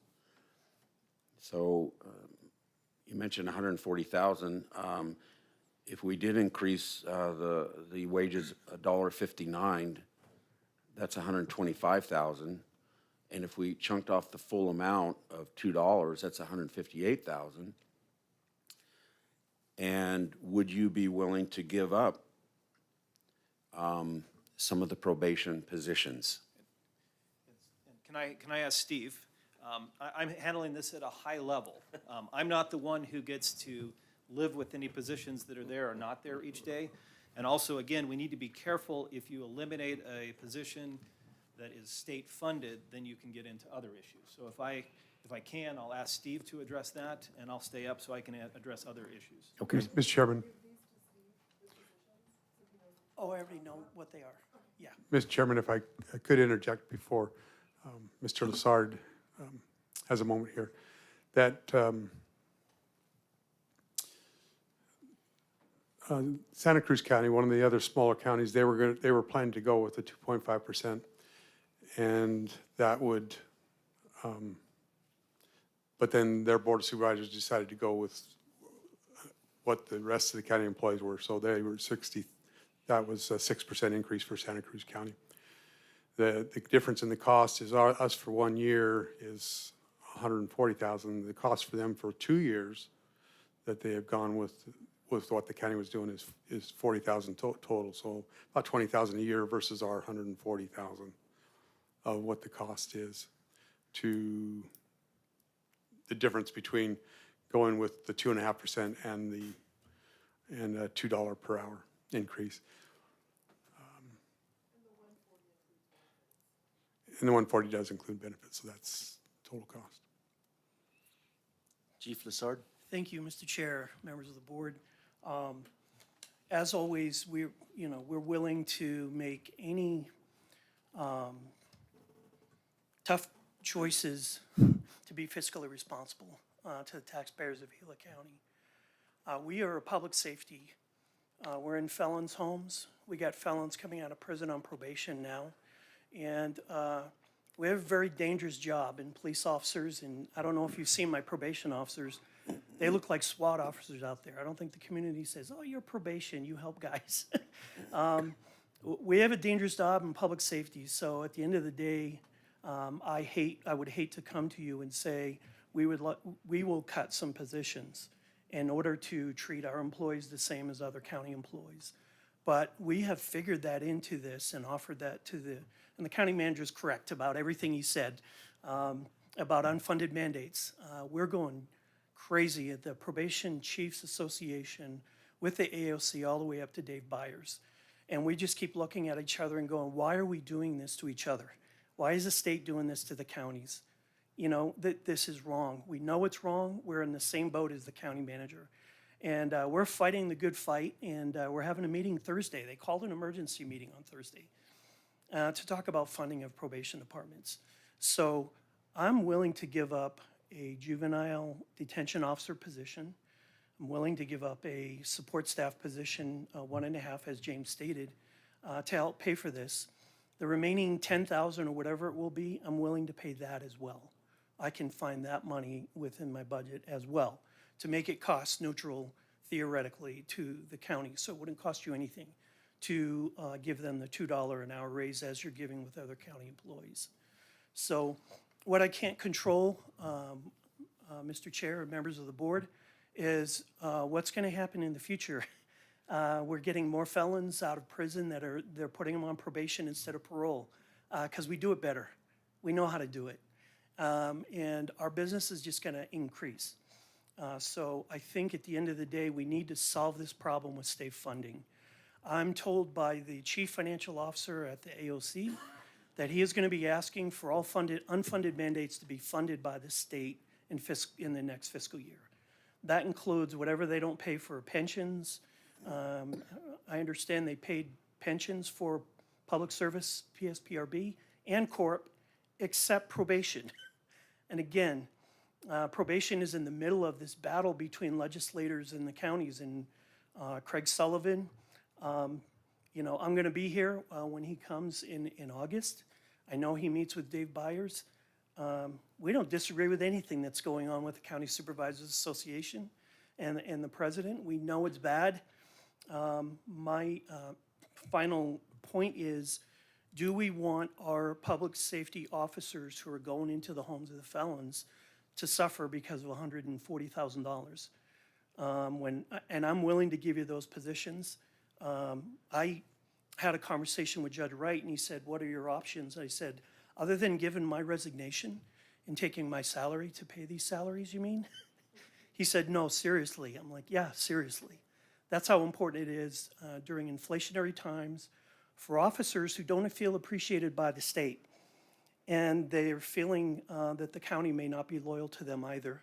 So you mentioned 140,000. If we did increase the wages $1.59, that's 125,000. And if we chunked off the full amount of $2, that's 158,000. And would you be willing to give up some of the probation positions? And can I ask Steve? I'm handling this at a high level. I'm not the one who gets to live with any positions that are there or not there each day. And also, again, we need to be careful. If you eliminate a position that is state-funded, then you can get into other issues. So if I can, I'll ask Steve to address that, and I'll stay up so I can address other issues. Okay. Mr. Chairman, Oh, I already know what they are. Yeah. Mr. Chairman, if I could interject before Mr. Lassard has a moment here, that Santa Cruz County, one of the other smaller counties, they were planning to go with the 2.5%, and that would, but then their board of supervisors decided to go with what the rest of the county employees were, so they were 60. That was a 6% increase for Santa Cruz County. The difference in the cost is us for 1 year is $140,000. The cost for them for 2 years that they have gone with what the county was doing is $40,000 total. So about $20,000 a year versus our $140,000 of what the cost is to the difference between going with the 2.5% and a $2 per hour increase. And the 140 does include benefits, so that's total cost. Chief Lassard. Thank you, Mr. Chair, members of the board. As always, we're willing to make any tough choices to be fiscally responsible to the taxpayers of Gila County. We are a public safety. We're in felons' homes. We got felons coming out of prison on probation now. And we have a very dangerous job in police officers, and I don't know if you've seen my probation officers. They look like SWAT officers out there. I don't think the community says, oh, you're probation, you help guys. We have a dangerous job in public safety, so at the end of the day, I would hate to come to you and say, we will cut some positions in order to treat our employees the same as other county employees. But we have figured that into this and offered that to and the county manager is correct about everything he said about unfunded mandates. We're going crazy at the Probation Chiefs Association with the AOC all the way up to Dave Byers. And we just keep looking at each other and going, why are we doing this to each other? Why is the state doing this to the counties? You know, this is wrong. We know it's wrong. We're in the same boat as the county manager. And we're fighting the good fight, and we're having a meeting Thursday. They called an emergency meeting on Thursday to talk about funding of probation departments. So I'm willing to give up a juvenile detention officer position. I'm willing to give up a support staff position, 1.5, as James stated, to help pay for this. The remaining 10,000 or whatever it will be, I'm willing to pay that as well. I can find that money within my budget as well to make it cost neutral theoretically to the county. So it wouldn't cost you anything to give them the $2 an hour raise as you're giving with other county employees. So what I can't control, Mr. Chair and members of the board, is what's going to happen in the future. We're getting more felons out of prison they're putting them on probation instead of parole because we do it better. We know how to do it. And our business is just going to increase. So I think at the end of the day, we need to solve this problem with state funding. I'm told by the chief financial officer at the AOC that he is going to be asking for all unfunded mandates to be funded by the state in the next fiscal year. That includes whatever they don't pay for pensions. I understand they paid pensions for public service, PSPRB, and Corp, except probation. And again, probation is in the middle of this battle between legislators and the counties. And Craig Sullivan, you know, I'm going to be here when he comes in August. I know he meets with Dave Byers. We don't disagree with anything that's going on with the County Supervisors Association and the president. We know it's bad. My final point is, do we want our public safety officers who are going into the homes of the felons to suffer because of $140,000? And I'm willing to give you those positions. I had a conversation with Judge Wright, and he said, what are your options? I said, other than giving my resignation and taking my salary to pay these salaries, you mean? He said, no, seriously. I'm like, yeah, seriously. That's how important it is during inflationary times for officers who don't feel appreciated by the state. And they're feeling that the county may not be loyal to them either.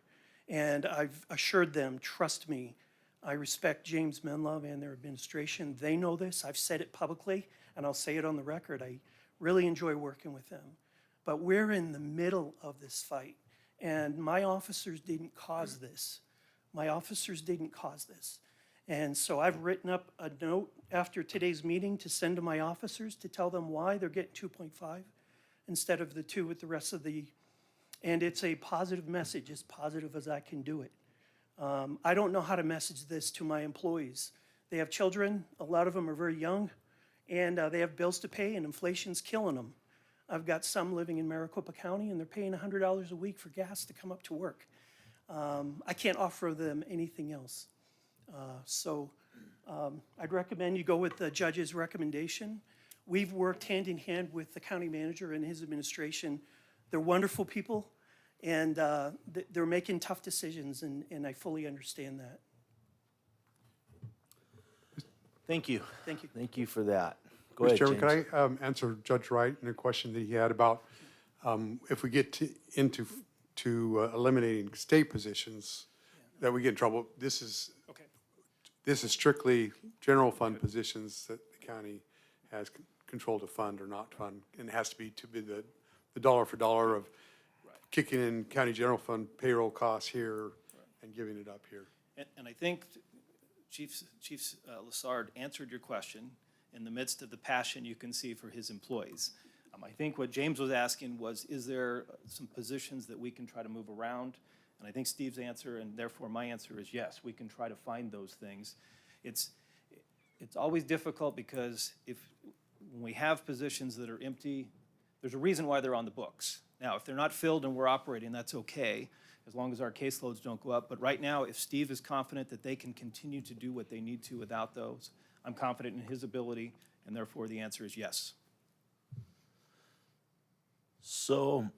And I've assured them, trust me, I respect James Menlove and their administration. They know this. I've said it publicly, and I'll say it on the record. I really enjoy working with them. But we're in the middle of this fight, and my officers didn't cause this. My officers didn't cause this. And so I've written up a note after today's meeting to send to my officers to tell them why they're getting 2.5 instead of the 2 with the rest of the, and it's a positive message, as positive as I can do it. I don't know how to message this to my employees. They have children, a lot of them are very young, and they have bills to pay, and inflation's killing them. I've got some living in Maricopa County, and they're paying $100 a week for gas to come up to work. I can't offer them anything else. So I'd recommend you go with the judge's recommendation. We've worked hand in hand with the county manager and his administration. They're wonderful people, and they're making tough decisions, and I fully understand that. Thank you. Thank you. Thank you for that. Go Mr. ahead, Chairman, James. can I answer Judge Wright in a question that he had about if we get into eliminating state positions, that we get in trouble. This is strictly general fund positions that the county has control to fund or not fund, and it has to be the dollar for dollar of kicking in county general fund payroll costs here and giving it up here. And I think Chief Lessard answered your question in the midst of the passion you can see for his employees. I think what James was asking was, is there some positions that we can try to move around? And I think Steve's answer, and therefore my answer, is yes, we can try to find those things. It's always difficult because when we have positions that are empty, there's a reason why they're on the books. Now, if they're not filled and we're operating, that's okay, as long as our caseloads don't go up. But right now, if Steve is confident that they can continue to do what they need to without those, I'm confident in his ability, and therefore the answer is yes. So,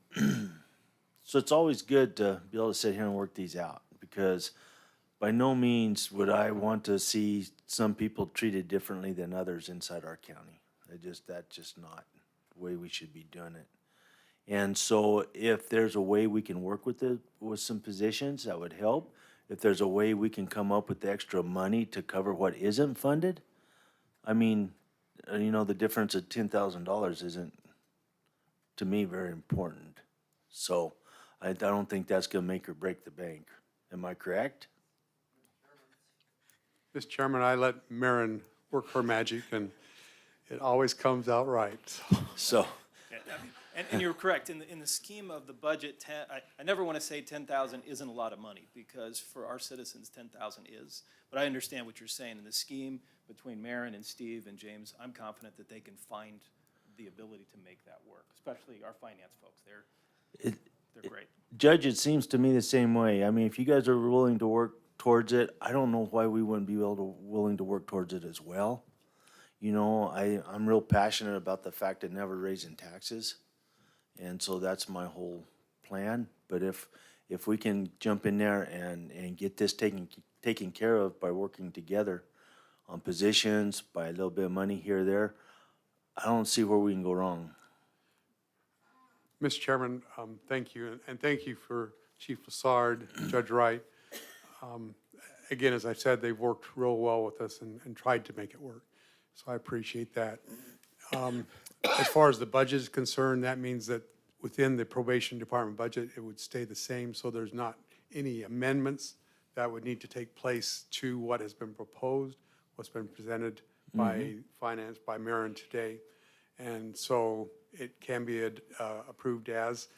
so it's always good to be able to sit here and work these out, because by no means would I want to see some people treated differently than others inside our county. That's just not the way we should be doing it. And so if there's a way we can work with some positions that would help, if there's a way we can come up with the extra money to cover what isn't funded, I mean, the difference of $10,000 isn't, to me, very important. So I don't think that's gonna make or break the bank. Am I correct? Mr. Chairman, I let Maren work her magic, and it always comes out right. So, Yeah, I mean, and you're correct, in the scheme of the budget, I never want to say 10,000 isn't a lot of money, because for our citizens, 10,000 is. But I understand what you're saying. In the scheme between Maren and Steve and James, I'm confident that they can find the ability to make that work, especially our finance folks. They're great. Judge, it seems to me the same way. I mean, if you guys are willing to work towards it, I don't know why we wouldn't be willing to work towards it as well. I'm real passionate about the fact of never raising taxes. And so that's my whole plan. But if we can jump in there and get this taken care of by working together on positions, by a little bit of money here or there, I don't see where we can go wrong. Mr. Chairman, thank you, and thank you for Chief Lassard, Judge Wright. Again, as I said, they've worked real well with us and tried to make it work, so I appreciate that. As far as the budget is concerned, that means that within the probation department budget, it would stay the same, so there's not any amendments that would need to take place to what has been proposed, what's been presented by finance, by Maren today. And so it can be approved as,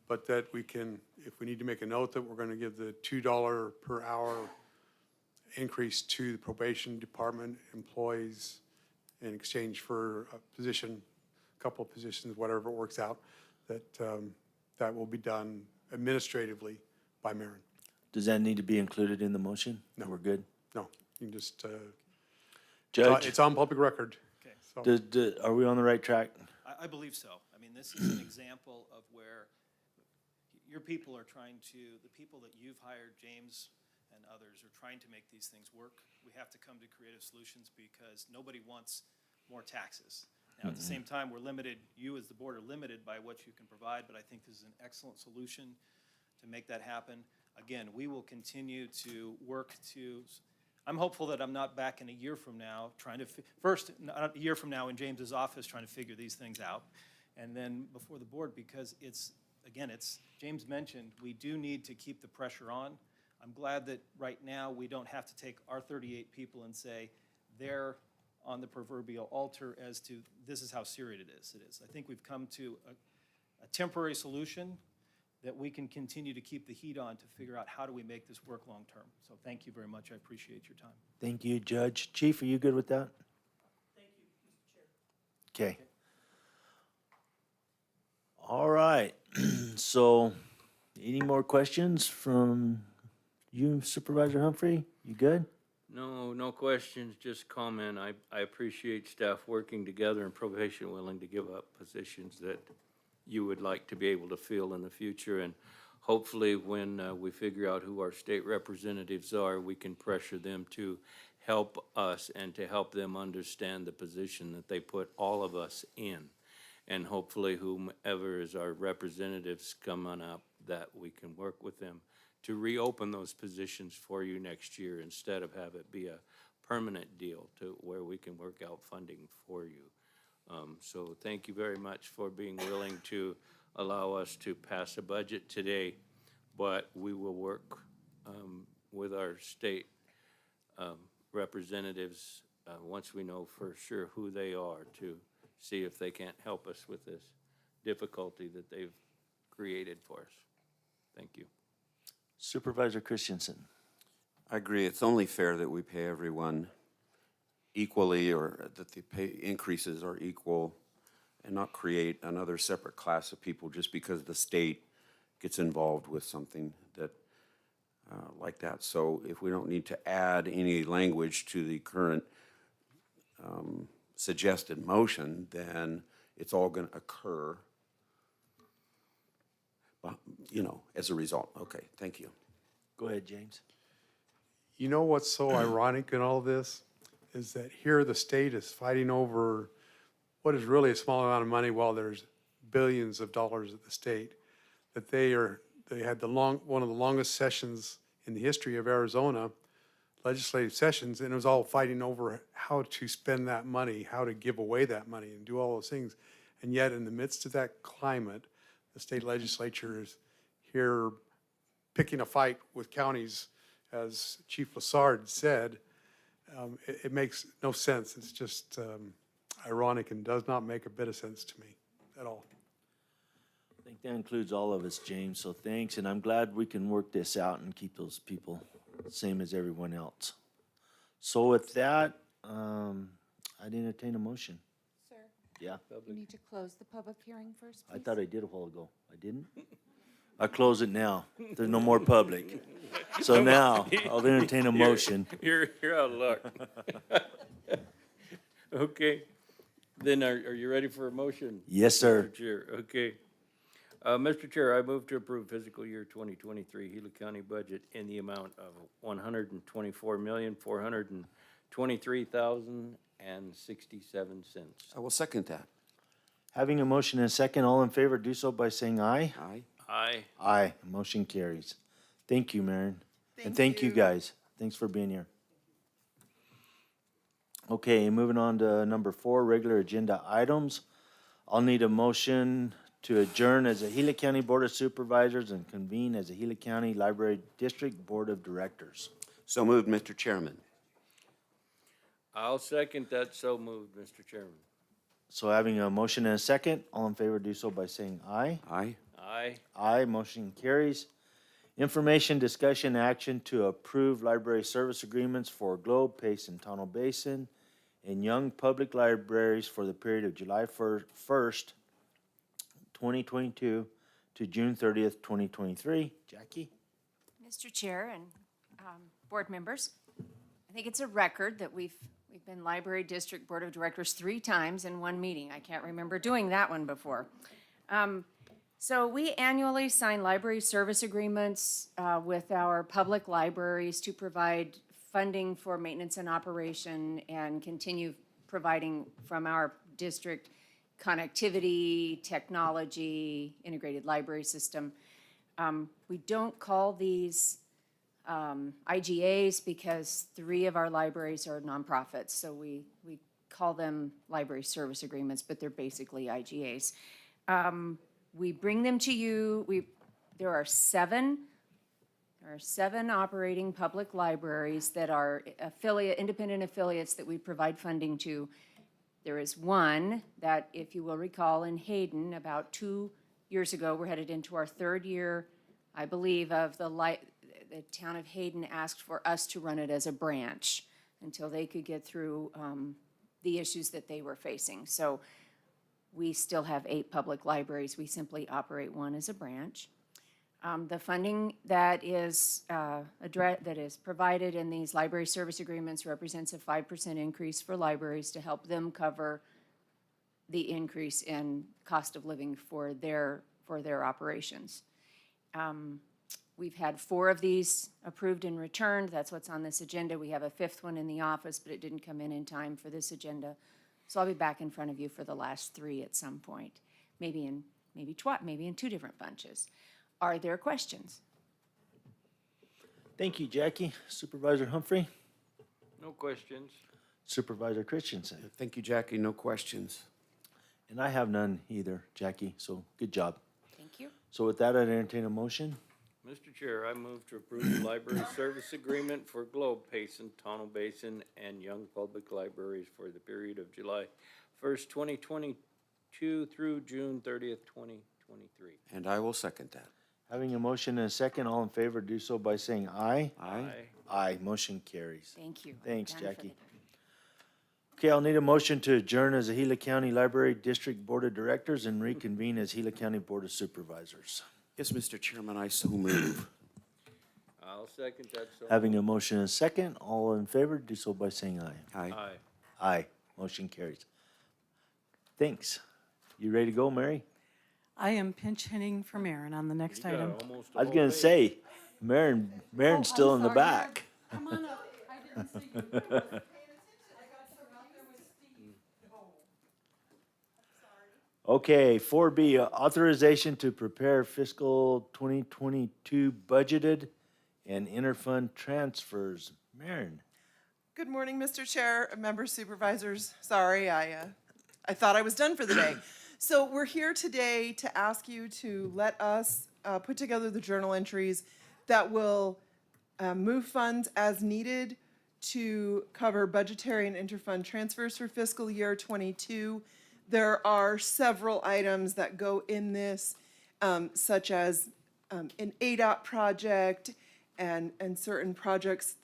but that we can, if we need to make a note that we're going to give the $2 per hour increase to the probation department employees in exchange for a position, a couple of positions, whatever it works out, that will be done administratively by Maren. Does that need to be included in the motion? No. We're good? No, you can just, Judge, it's on public record. Okay. So, are we on the right track? I believe so. I mean, this is an example of where your people are trying to, the people that you've hired, James and others, are trying to make these things work. We have to come to creative solutions because nobody wants more taxes. Now, at the same time, we're limited, you as the board are limited by what you can provide, but I think this is an excellent solution to make that happen. Again, we will continue to work to, I'm hopeful that I'm not back in a year from now trying to, first, not a year from now in James's office trying to figure these things out, and then before the board, because it's, again, James mentioned, we do need to keep the pressure on. I'm glad that right now we don't have to take our 38 people and say they're on the proverbial altar as to this is how serious it is. I think we've come to a temporary solution that we can continue to keep the heat on to figure out how do we make this work long-term. So thank you very much. I appreciate your time. Thank you, Judge. Chief, are you good with that? Thank you, Mr. Chair. Okay. All right. So, any more questions from you, Supervisor Humphrey? You good? No questions, just comment. I appreciate staff working together and probation willing to give up positions that you would like to be able to fill in the future. And hopefully when we figure out who our state representatives are, we can pressure them to help us and to help them understand the position that they put all of us in. And hopefully whomever is our representatives coming up, that we can work with them to reopen those positions for you next year instead of have it be a permanent deal to where we can work out funding for you. So thank you very much for being willing to allow us to pass a budget today, but we will work with our state representatives once we know for sure who they are to see if they can't help us with this difficulty that they've created for us. Thank you. Supervisor Christensen. I agree. It's only fair that we pay everyone equally, or that the pay increases are equal, and not create another separate class of people just because the state gets involved with something that like that. So if we don't need to add any language to the current suggested motion, then it's all going to occur, as a result. Okay, thank you. Go ahead, James. You know what's so ironic in all this is that here the state is fighting over what is really a small amount of money while there's billions of dollars at the state, that they had one of the longest sessions in the history of Arizona legislative sessions, and it was all fighting over how to spend that money, how to give away that money and do all those things. And yet in the midst of that climate, the state legislature is here picking a fight with counties, as Chief Lassard said. It makes no sense. It's just ironic and does not make a bit of sense to me at all. I think that includes all of us, James, so thanks, and I'm glad we can work this out and keep those people same as everyone else. So with that, I'd entertain a motion. Sir, Yeah, you need to close the public hearing first, I please. thought I did a while ago. I didn't? I close it now. There's no more public. So now, I'll entertain a motion. You're out of luck. Okay, then are you ready for a motion? Yes, sir. Mr. Chair, okay. Mr. Chair, I move to approve fiscal year 2023 Gila County budget in the amount of $124,423,067. I will second that. Having a motion and a second, all in favor, do so by saying aye. Aye. Aye. Aye, motion carries. Thank you, Marion. And Thank thank you you. guys. Thanks for being here. Okay, moving on to number 4, regular agenda items. I'll need a motion to adjourn as a Gila County Board of Supervisors and convene as a Gila County Library District Board of Directors. So moved, Mr. Chairman. I'll second that, so moved, Mr. Chairman. So having a motion and a second, all in favor, do so by saying aye. Aye. Aye. Aye, motion carries. Information, discussion, action to approve library service agreements for Globe, Pace, and Tonto Basin and Young Public Libraries for the period of July 1st, 2022 to June 30th, 2023. Jackie? Mr. Chair and board members, I think it's a record that we've been Library District Board of Directors 3 times in one meeting. I can't remember doing that one before. So we annually sign library service agreements with our public libraries to provide funding for maintenance and operation and continue providing from our district connectivity, technology, integrated library system. We don't call these IGAs because 3 of our libraries are nonprofits, so we call them library service agreements, but they're basically IGAs. We bring them to you. There are 7 operating public libraries that are independent affiliates that we provide funding to. There is one that, if you will recall, in Hayden, about 2 years ago, we're headed into our 3rd year, I believe, of the town of Hayden asked for us to run it as a branch until they could get through the issues that they were facing. So we still have 8 public libraries. We simply operate one as a branch. The funding that is provided in these library service agreements represents a 5% increase for libraries to help them cover the increase in cost of living for their operations. We've had 4 of these approved and returned. That's what's on this agenda. We have a 5th one in the office, but it didn't come in time for this agenda. So I'll be back in front of you for the last 3 at some point, maybe in 2 different bunches. Are there questions? Thank you, Jackie. Supervisor Humphrey? No questions. Supervisor Christensen? Thank you, Jackie. No questions. And I have none either, Jackie, so good job. Thank you. So with that, I'd entertain a motion. Mr. Chair, I move to approve the library service agreement for Globe, Payson, Tonto Basin, and Young Public Libraries for the period of July 1st, 2022 through June 30th, 2023. And I will second that. Having a motion and a second, all in favor, do so by saying aye. Aye. Aye, motion carries. Thank you. Thanks, Done for Jackie. the day. Okay, I'll need a motion to adjourn as the Gila County Library District Board of Directors and reconvene as Gila County Board of Supervisors. Yes, Mr. Chairman, I so move. I'll second that. So Having a motion and a second, all in favor, do so by saying aye. Aye. Aye. Aye, motion carries. Thanks. You ready to go, Mary? I am pinch hitting for Maren on the next You got item. almost a I was whole gonna page. say, Marin's still in the back. Come on up. I didn't see you. Okay, 4B, authorization to prepare fiscal 2022 budgeted and interfund transfers. Maren. Good morning, Mr. Chair, members, supervisors. Sorry, I thought I was done for the day. So we're here today to ask you to let us put together the journal entries that will move funds as needed to cover budgetary and interfund transfers for fiscal year '22. There are several items that go in this, such as an ADOT project and certain projects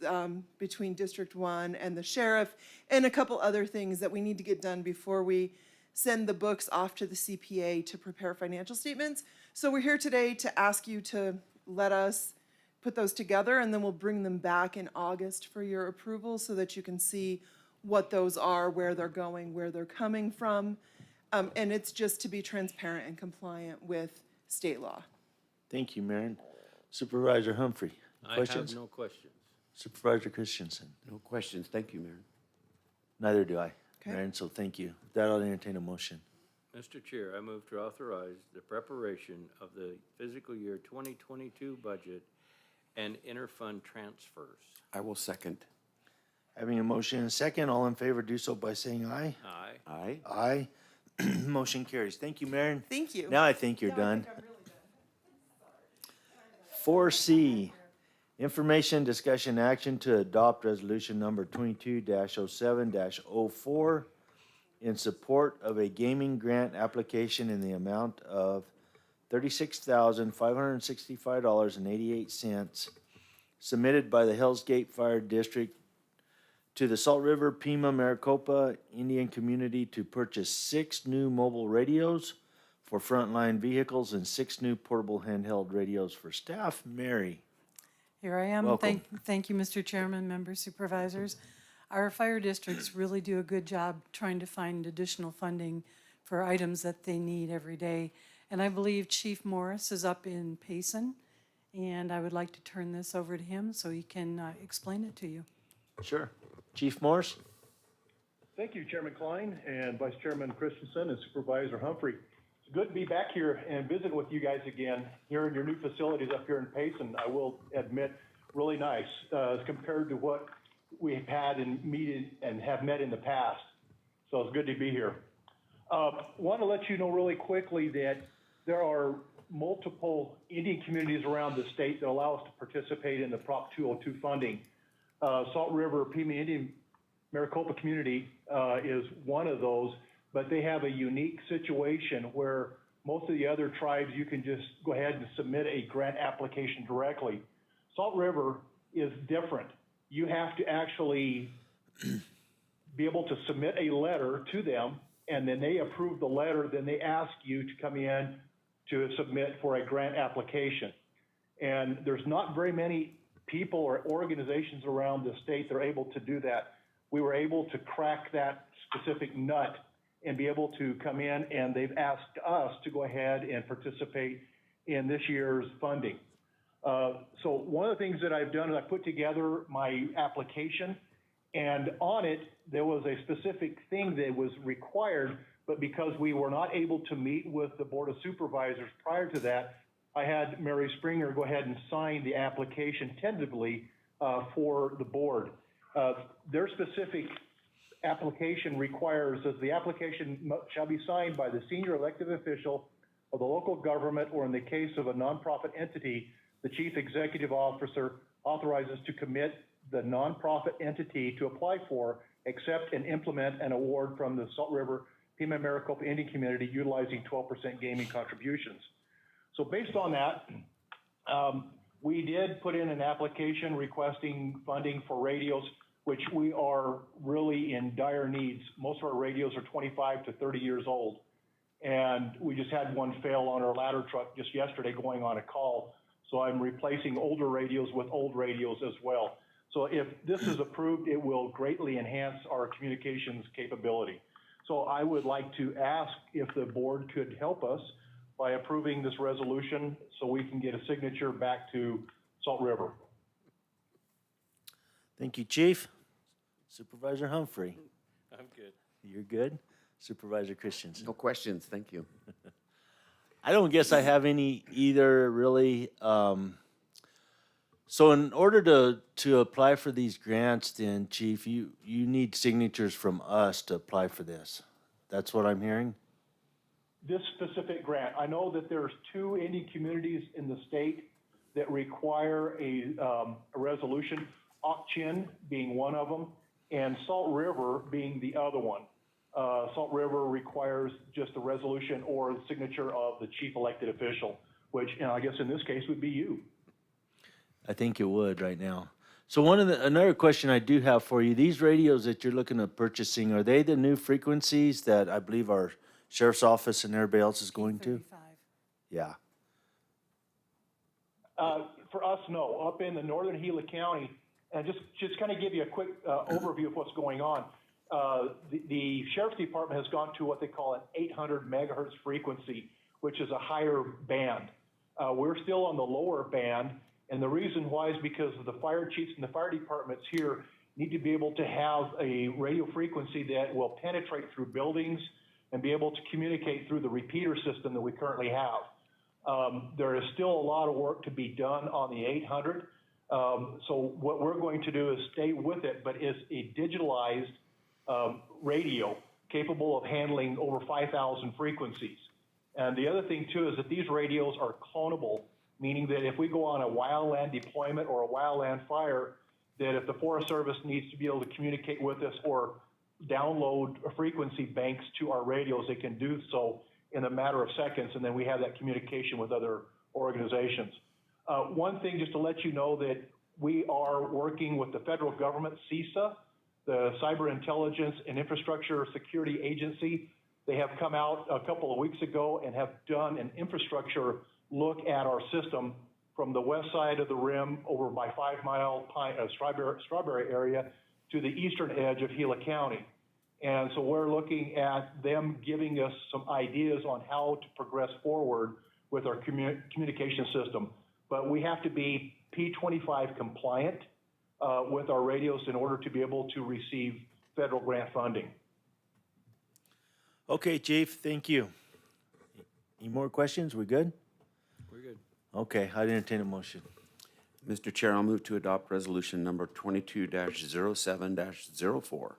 between District 1 and the sheriff, and a couple other things that we need to get done before we send the books off to the CPA to prepare financial statements. So we're here today to ask you to let us put those together, and then we'll bring them back in August for your approval so that you can see what those are, where they're going, where they're coming from. And it's just to be transparent and compliant with state law. Thank you, Maren. Supervisor Humphrey. I Questions? have no questions. Supervisor Christensen. No questions. Thank you, Mayor. Neither do I, Okay. Maren, so thank you. With that, I'll entertain a motion. Mr. Chair, I move to authorize the preparation of the fiscal year 2022 budget and interfund transfers. I will second. Having a motion and a second, all in favor do so by saying aye. Aye. Aye. Aye. Motion carries. Thank you, Maren. Thank you. Now I think you're done. 4C, information, discussion, action to adopt resolution number 22-07-04 in support of a gaming grant application in the amount of $36,565.88 submitted by the Hells Gate Fire District to the Salt River Pima Maricopa Indian Community to purchase 6 new mobile radios for frontline vehicles and 6 new portable handheld radios for staff. Mary. Here I am. Welcome. Thank you, Mr. Chairman, members, supervisors. Our fire districts really do a good job trying to find additional funding for items that they need every day. And I believe Chief Morris is up in Payson, and I would like to turn this over to him so he can explain it to you. Sure. Chief Morse? Thank you, Chairman Klein and Vice Chairman Christensen and Supervisor Humphrey. It's good to be back here and visit with you guys again here in your new facilities up here in Payson. I will admit, really nice as compared to what we've had and have met in the past. So it's good to be here. Want to let you know really quickly that there are multiple Indian communities around the state that allow us to participate in the Prop 202 funding. Salt River Pima Indian Maricopa community is one of those, but they have a unique situation where most of the other tribes, you can just go ahead and submit a grant application directly. Salt River is different. You have to actually be able to submit a letter to them, and then they approve the letter, then they ask you to come in to submit for a grant application. And there's not very many people or organizations around the state that are able to do that. We were able to crack that specific nut and be able to come in, and they've asked us to go ahead and participate in this year's funding. So one of the things that I've done is I put together my application, and on it, there was a specific thing that was required, but because we were not able to meet with the Board of Supervisors prior to that, I had Mary Springer go ahead and sign the application tentatively for the board. Their specific application requires that the application shall be signed by the senior elected official of the local government, or in the case of a nonprofit entity, the chief executive officer authorizes to commit the nonprofit entity to apply for, accept, and implement an award from the Salt River Pima Maricopa Indian Community utilizing 12% gaming contributions. So based on that, we did put in an application requesting funding for radios, which we are really in dire needs. Most of our radios are 25 to 30 years old. And we just had one fail on our ladder truck just yesterday going on a call. So I'm replacing older radios with old radios as well. So if this is approved, it will greatly enhance our communications capability. So I would like to ask if the board could help us by approving this resolution so we can get a signature back to Salt River. Thank you, Chief. Supervisor Humphrey. I'm good. You're good? Supervisor Christensen. No questions. Thank you. I don't guess I have any either, really. So in order to apply for these grants then, Chief, you need signatures from us to apply for this. That's what I'm hearing? This specific grant, I know that there's 2 Indian communities in the state that require a resolution, Chin being one of them, and Salt River being the other one. Salt River requires just a resolution or the signature of the chief elected official, which, I guess in this case would be you. I think it would right now. So another question I do have for you, these radios that you're looking at purchasing, are they the new frequencies that I believe our sheriff's office and everybody else is going to? 35. Yeah. For us, no. Up in the northern Gila County, and just kind of give you a quick overview of what's going on. The sheriff's department has gone to what they call an 800 megahertz frequency, which is a higher band. We're still on the lower band, and the reason why is because of the fire chiefs and the fire departments here need to be able to have a radio frequency that will penetrate through buildings and be able to communicate through the repeater system that we currently have. There is still a lot of work to be done on the 800. So what we're going to do is stay with it, but it's a digitalized radio capable of handling over 5,000 frequencies. And the other thing too is that these radios are clonable, meaning that if we go on a wildland deployment or a wildland fire, that if the Forest Service needs to be able to communicate with us or download frequency banks to our radios, they can do so in a matter of seconds, and then we have that communication with other organizations. One thing just to let you know that we are working with the federal government, CISA, the Cyber Intelligence and Infrastructure Security Agency. They have come out a couple of weeks ago and have done an infrastructure look at our system from the west side of the rim over by 5 Mile Strawberry area to the eastern edge of Gila County. And so we're looking at them giving us some ideas on how to progress forward with our communication system. But we have to be P25 compliant with our radios in order to be able to receive federal grant funding. Okay, Chief, thank you. Any more questions? We good? We're good. Okay, I entertain a motion. Mr. Chair, I'll move to adopt resolution number 22-07-04.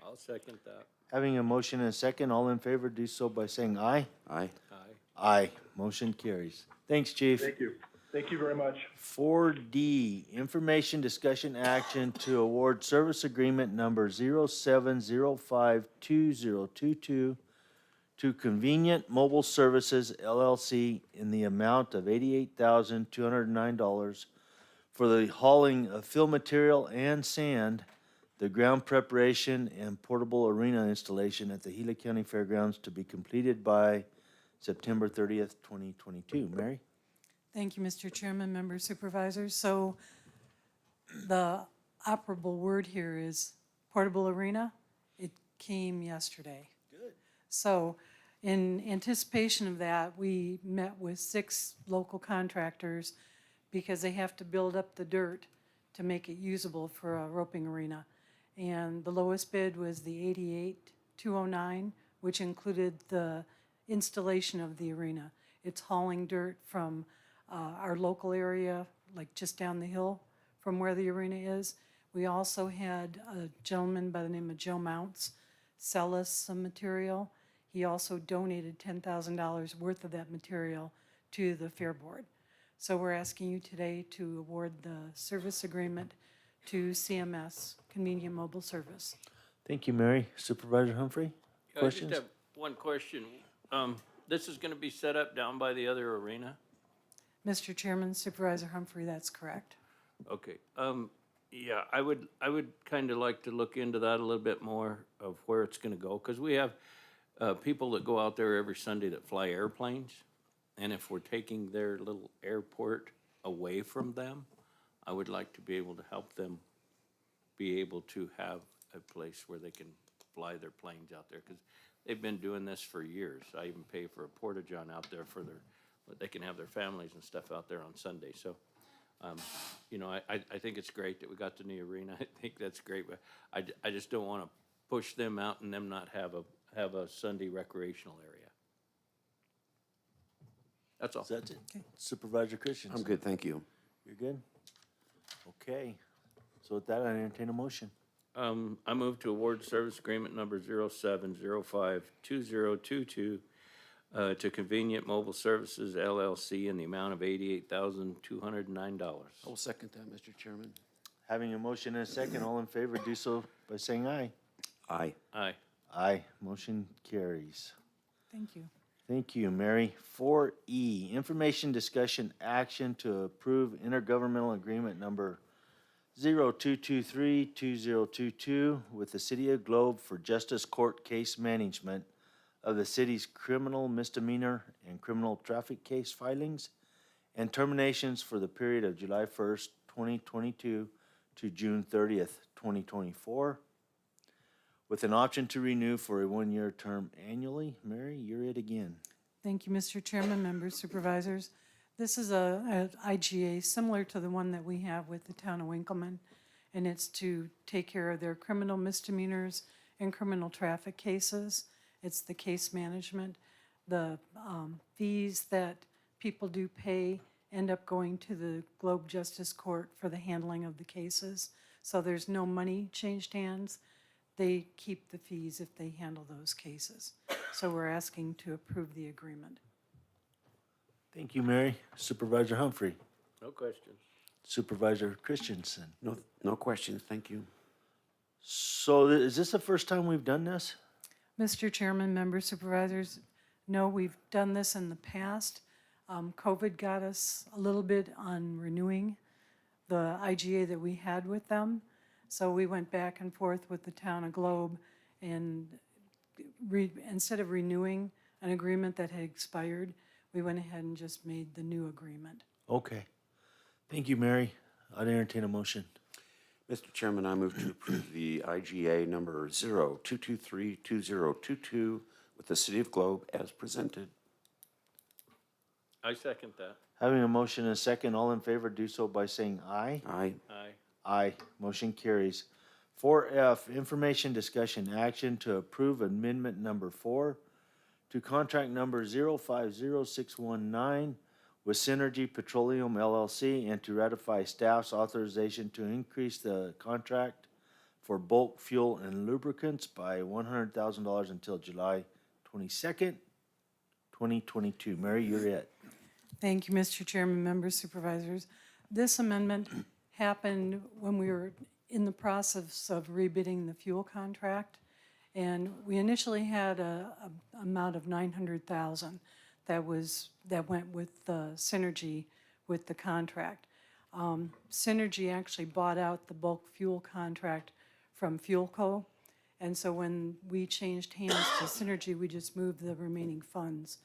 I'll second that. Having a motion and a second, all in favor, do so by saying aye. Aye. Aye. Aye. Motion carries. Thanks, Chief. Thank you. Thank you very much. 4D, information, discussion, action to award service agreement number 07052022 to Convenient Mobile Services LLC in the amount of $88,209 for the hauling of fill material and sand, the ground preparation and portable arena installation at the Gila County Fairgrounds to be completed by September 30th, 2022. Mary? Thank you, Mr. Chairman, members, supervisors. So the operable word here is portable arena. It came yesterday. Good. So in anticipation of that, we met with 6 local contractors because they have to build up the dirt to make it usable for a roping arena. And the lowest bid was the $88,209, which included the installation of the arena. It's hauling dirt from our local area, like just down the hill from where the arena is. We also had a gentleman by the name of Joe Mounts sell us some material. He also donated $10,000 worth of that material to the Fair Board. So we're asking you today to award the service agreement to CMS, Convenient Mobile Service. Thank you, Mary. Supervisor Humphrey? I Questions? just have one question. This is gonna be set up down by the other arena? Mr. Chairman, Supervisor Humphrey, that's correct. Okay, yeah, I would kind of like to look into that a little bit more of where it's gonna go, because we have people that go out there every Sunday that fly airplanes, and if we're taking their little airport away from them, I would like to be able to help them be able to have a place where they can fly their planes out there, because they've been doing this for years. I even pay for a porta-john out there for they can have their families and stuff out there on Sunday, so. You know, I think it's great that we got the new arena. I think that's great, but I just don't want to push them out and them not have a Sunday recreational area. That's all. That's it. Supervisor Christensen? I'm good, thank you. You're good? Okay, so with that, I entertain a motion. I move to award service agreement number 07052022 to Convenient Mobile Services LLC in the amount of $88,209. I will second that, Mr. Chairman. Having a motion and a second, all in favor, do so by saying aye. Aye. Aye. Aye, motion carries. Thank you. Thank you, Mary. 4E, information discussion action to approve intergovernmental agreement number 02232022 with the City of Globe for Justice Court case management of the city's criminal misdemeanor and criminal traffic case filings and terminations for the period of July 1st, 2022 to June 30th, 2024, with an option to renew for a one-year term annually. Mary, you're it again. Thank you, Mr. Chairman, members, supervisors. This is a IGA similar to the one that we have with the town of Winkleman, and it's to take care of their criminal misdemeanors and criminal traffic cases. It's the case management. The fees that people do pay end up going to the Globe Justice Court for the handling of the cases. So there's no money changed hands. They keep the fees if they handle those cases. So we're asking to approve the agreement. Thank you, Mary. Supervisor Humphrey. No questions. Supervisor Christensen. No questions, thank you. So is this the first time we've done this? Mr. Chairman, members, supervisors, no, we've done this in the past. COVID got us a little bit on renewing the IGA that we had with them. So we went back and forth with the town of Globe, and instead of renewing an agreement that had expired, we went ahead and just made the new agreement. Okay. Thank you, Mary. I'd entertain a motion. Mr. Chairman, I move to approve the IGA number 02232022 with the City of Globe as presented. I second that. Having a motion and a second, all in favor do so by saying aye. Aye. Aye. Aye. Motion carries. 4F, information discussion action to approve amendment number 4 to contract number 050619 with Synergy Petroleum LLC and to ratify staff's authorization to increase the contract for bulk fuel and lubricants by $100,000 until July 22nd, 2022. Mary, you're it. Thank you, Mr. Chairman, members, supervisors. This amendment happened when we were in the process of rebidding the fuel contract. And we initially had a amount of $900,000 that went with the Synergy with the contract. Synergy actually bought out the bulk fuel contract from Fuel Co. And so when we changed hands to Synergy, we just moved the remaining funds.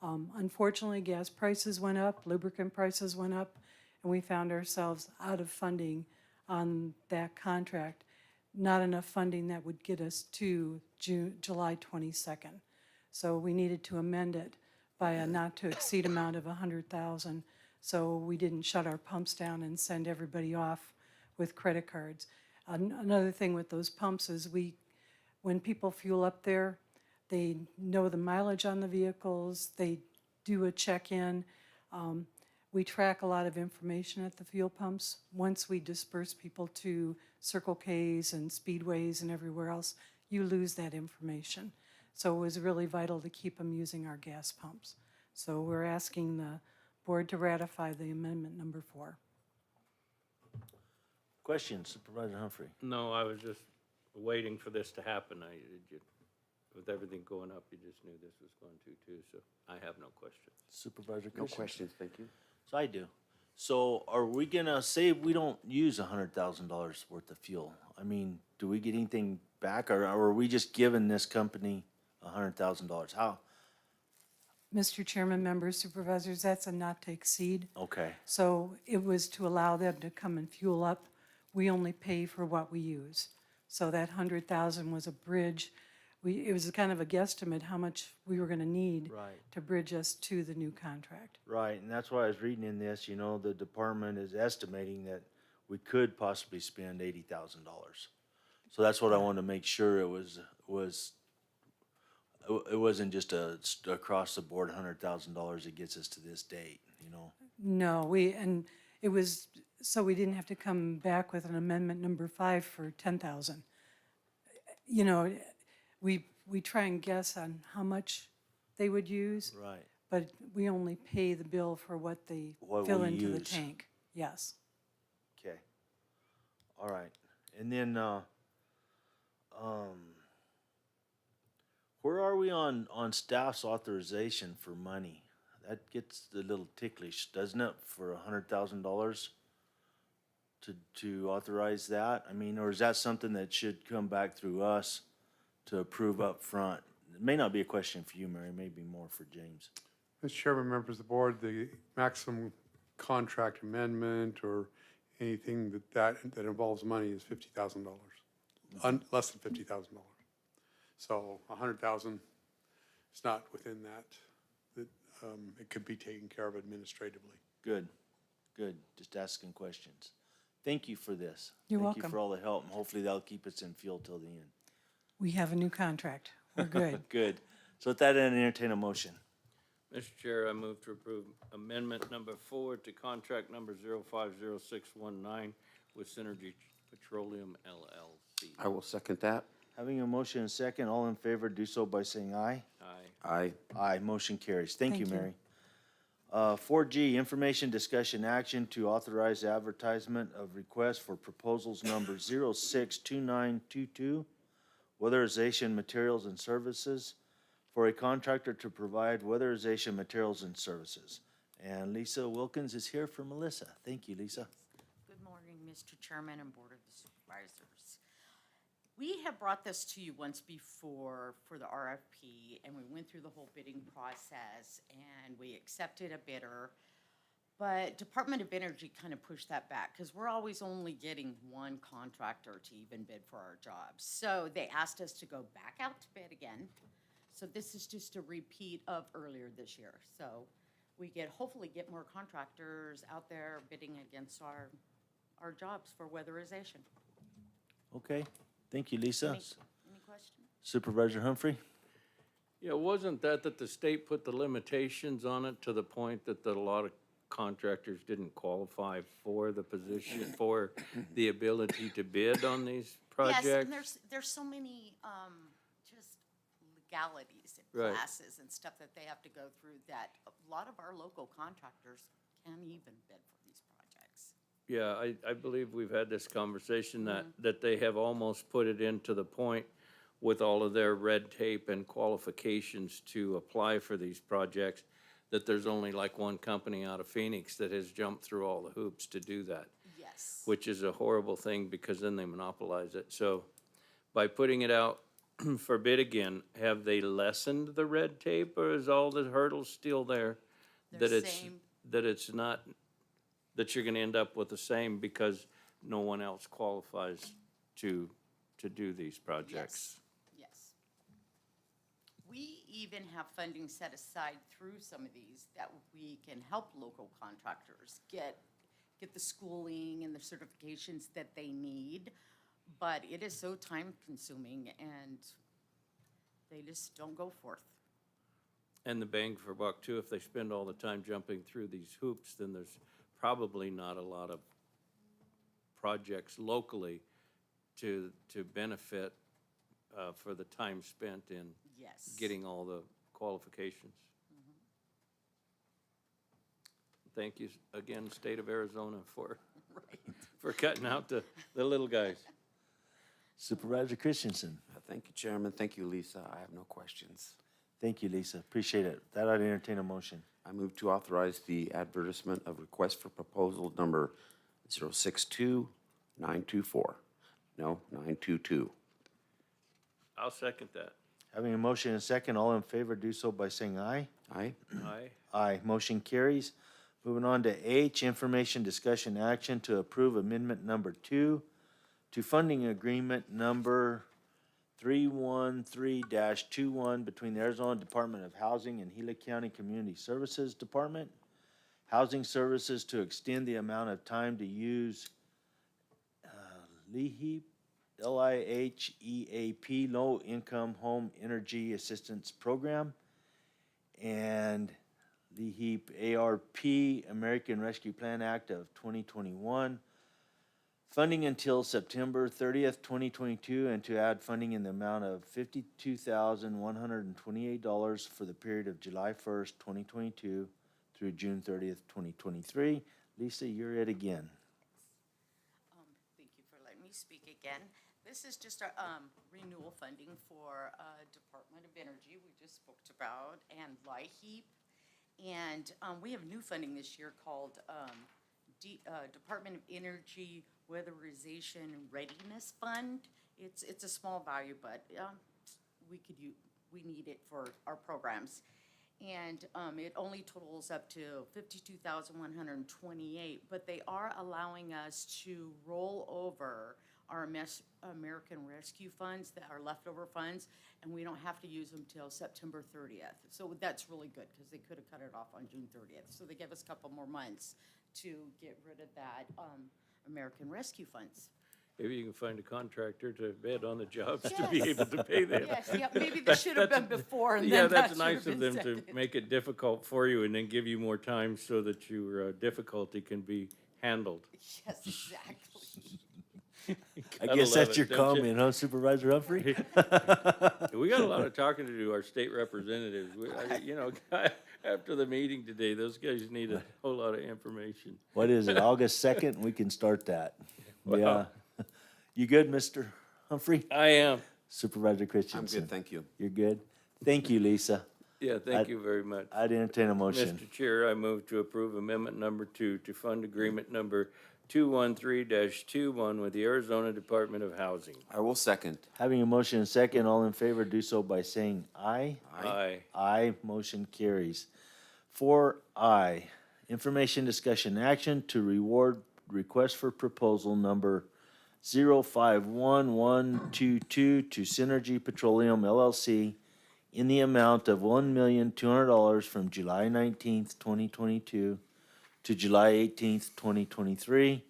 Unfortunately, gas prices went up, lubricant prices went up, and we found ourselves out of funding on that contract. Not enough funding that would get us to July 22nd. So we needed to amend it by a not to exceed amount of $100,000. So we didn't shut our pumps down and send everybody off with credit cards. Another thing with those pumps is when people fuel up there, they know the mileage on the vehicles, they do a check-in. We track a lot of information at the fuel pumps. Once we disperse people to Circle K's and Speedways and everywhere else, you lose that information. So it was really vital to keep them using our gas pumps. So we're asking the board to ratify the amendment number 4. Questions, Supervisor Humphrey? No, I was just waiting for this to happen. With everything going up, you just knew this was going to too, so I have no questions. Supervisor No Christensen? questions, thank you. So I do. So are we gonna say we don't use $100,000 worth of fuel? I mean, do we get anything back, or are we just giving this company $100,000? How? Mr. Chairman, members, supervisors, that's a not to exceed. Okay, So it was to allow them to come and fuel up. We only pay for what we use. So that $100,000 was a bridge. It was kind of a guesstimate how much we were gonna need right, to bridge us to the new contract. right. And that's why I was reading in this, you know, the department is estimating that we could possibly spend $80,000. So that's what I wanted to make sure it wasn't just across the board $100,000 that gets us to this date, you know? No, and it was so we didn't have to come back with an amendment number 5 for 10,000. You know, we try and guess on how much they would use, Right. but we only pay the bill for what they What fill we into the use. tank. Yes. Okay. All right. And then, where are we on staff's authorization for money? That gets a little ticklish, doesn't it, for $100,000 to authorize that? I mean, or is that something that should come back through us to approve up front? It may not be a question for you, Mary, it may be more for James. Mr. Chairman, members of the board, the maximum contract amendment or anything that involves money is $50,000, less than $50,000. So 100,000 is not within that. It could be taken care of administratively. Good, good, just asking questions. Thank you for this. You're Thank you welcome. for all the help, and hopefully that'll keep us in field till the end. We have a new contract. We're good. Good. So with that, I entertain a motion. Mr. Chair, I move to approve amendment number 4 to contract number 050619 with Synergy Petroleum LLC. I will second that. Having a motion and second, all in favor, do so by saying aye. Aye. Aye. Aye, motion carries. Thank you, Thank you. Mary. 4G, information, discussion, action to authorize advertisement of request for proposals number 062922, weatherization materials and services, for a contractor to provide weatherization materials and services. And Lisa Wilkins is here for Melissa. Thank you, Lisa. Good morning, Mr. Chairman and Board of Supervisors. We have brought this to you once before for the RFP, and we went through the whole bidding process, and we accepted a bidder. But Department of Energy kind of pushed that back, because we're always only getting one contractor to even bid for our jobs. So they asked us to go back out to bid again. So this is just a repeat of earlier this year. So we hopefully get more contractors out there bidding against our jobs for weatherization. Okay, thank you, Lisa. Any questions? Supervisor Humphrey? Yeah, wasn't that the state put the limitations on it to the point that a lot of contractors didn't qualify for the position, for the ability to bid on these projects? Yes, and there's so many, just legalities and Right. classes and stuff that they have to go through that a lot of our local contractors can't even bid for these projects. Yeah, I believe we've had this conversation that they have almost put it into the point with all of their red tape and qualifications to apply for these projects, that there's only like one company out of Phoenix that has jumped through all the hoops to do that. Yes. Which is a horrible thing, because then they monopolize it. So by putting it out for bid again, have they lessened the red tape, or is all the hurdles still there? They're That it's, same. that it's not, that you're gonna end up with the same because no one else qualifies to do these projects? Yes. We even have funding set aside through some of these that we can help local contractors get the schooling and the certifications that they need. But it is so time consuming, and they just don't go forth. And the bang for buck too, if they spend all the time jumping through these hoops, then there's probably not a lot of projects locally to benefit for the time spent in Yes. getting all the qualifications. Thank you again, State of Arizona, for cutting out the little guys. Supervisor Christensen? Thank you, Chairman. Thank you, Lisa. I have no questions. Thank you, Lisa. Appreciate it. That I'd entertain a motion. I move to authorize the advertisement of request for proposal number 062924. No, 922. I'll second that. Having a motion and a second, all in favor, do so by saying aye. Aye. Aye. Aye, motion carries. Moving on to H, information, discussion, action to approve amendment number 2 to funding agreement number 313-21 between the Arizona Department of Housing and Gila County Community Services Department. Housing services to extend the amount of time to use LIHEAP, LIHEAP, Low Income Home Energy Assistance Program, and the HEAP ARP, American Rescue Plan Act of 2021, funding until September 30th, 2022, and to add funding in the amount of $52,128 for the period of July 1st, 2022 through June 30th, 2023. Lisa, you're it again. Thank you for letting me speak again. This is just a renewal funding for Department of Energy we just spoke about and LIHEAP. And we have new funding this year called Department of Energy Weatherization Readiness Fund. It's a small value, but we need it for our programs. And it only totals up to $52,128, but they are allowing us to roll over our American Rescue Funds, that are leftover funds, and we don't have to use them till September 30th. So that's really good, because they could have cut it off on June 30th. So they give us a couple more months to get rid of that American Rescue Funds. Maybe you can find a contractor to bid on the jobs to be able to pay them. Yes, yeah, maybe this should have been before, and Yeah, then that that's should have nice of been them to seconded. make it difficult for you and then give you more time so that your difficulty can be handled. Yes, exactly. I Gotta guess love that's it, your don't you? comment, huh, Supervisor Humphrey? We got a lot of talking to do, our state representatives. After the meeting today, those guys need a whole lot of information. What is it, August 2nd? We can start that. Yeah. You good, Mr. Humphrey? I am. Supervisor I'm Christensen? good, thank you. You're good? Thank you, Lisa. Yeah, thank you very much. I'd entertain a motion. Mr. Chair, I move to approve amendment number 2 to fund agreement number 213-21 with the Arizona Department of Housing. I will second. Having a motion and second, all in favor, do so by saying aye. Aye. Aye, motion carries. 4I, information, discussion, action to reward request for proposal number 051122 to Synergy Petroleum LLC in the amount of $1,200,000 from July 19th, 2022 to July 18th, 2023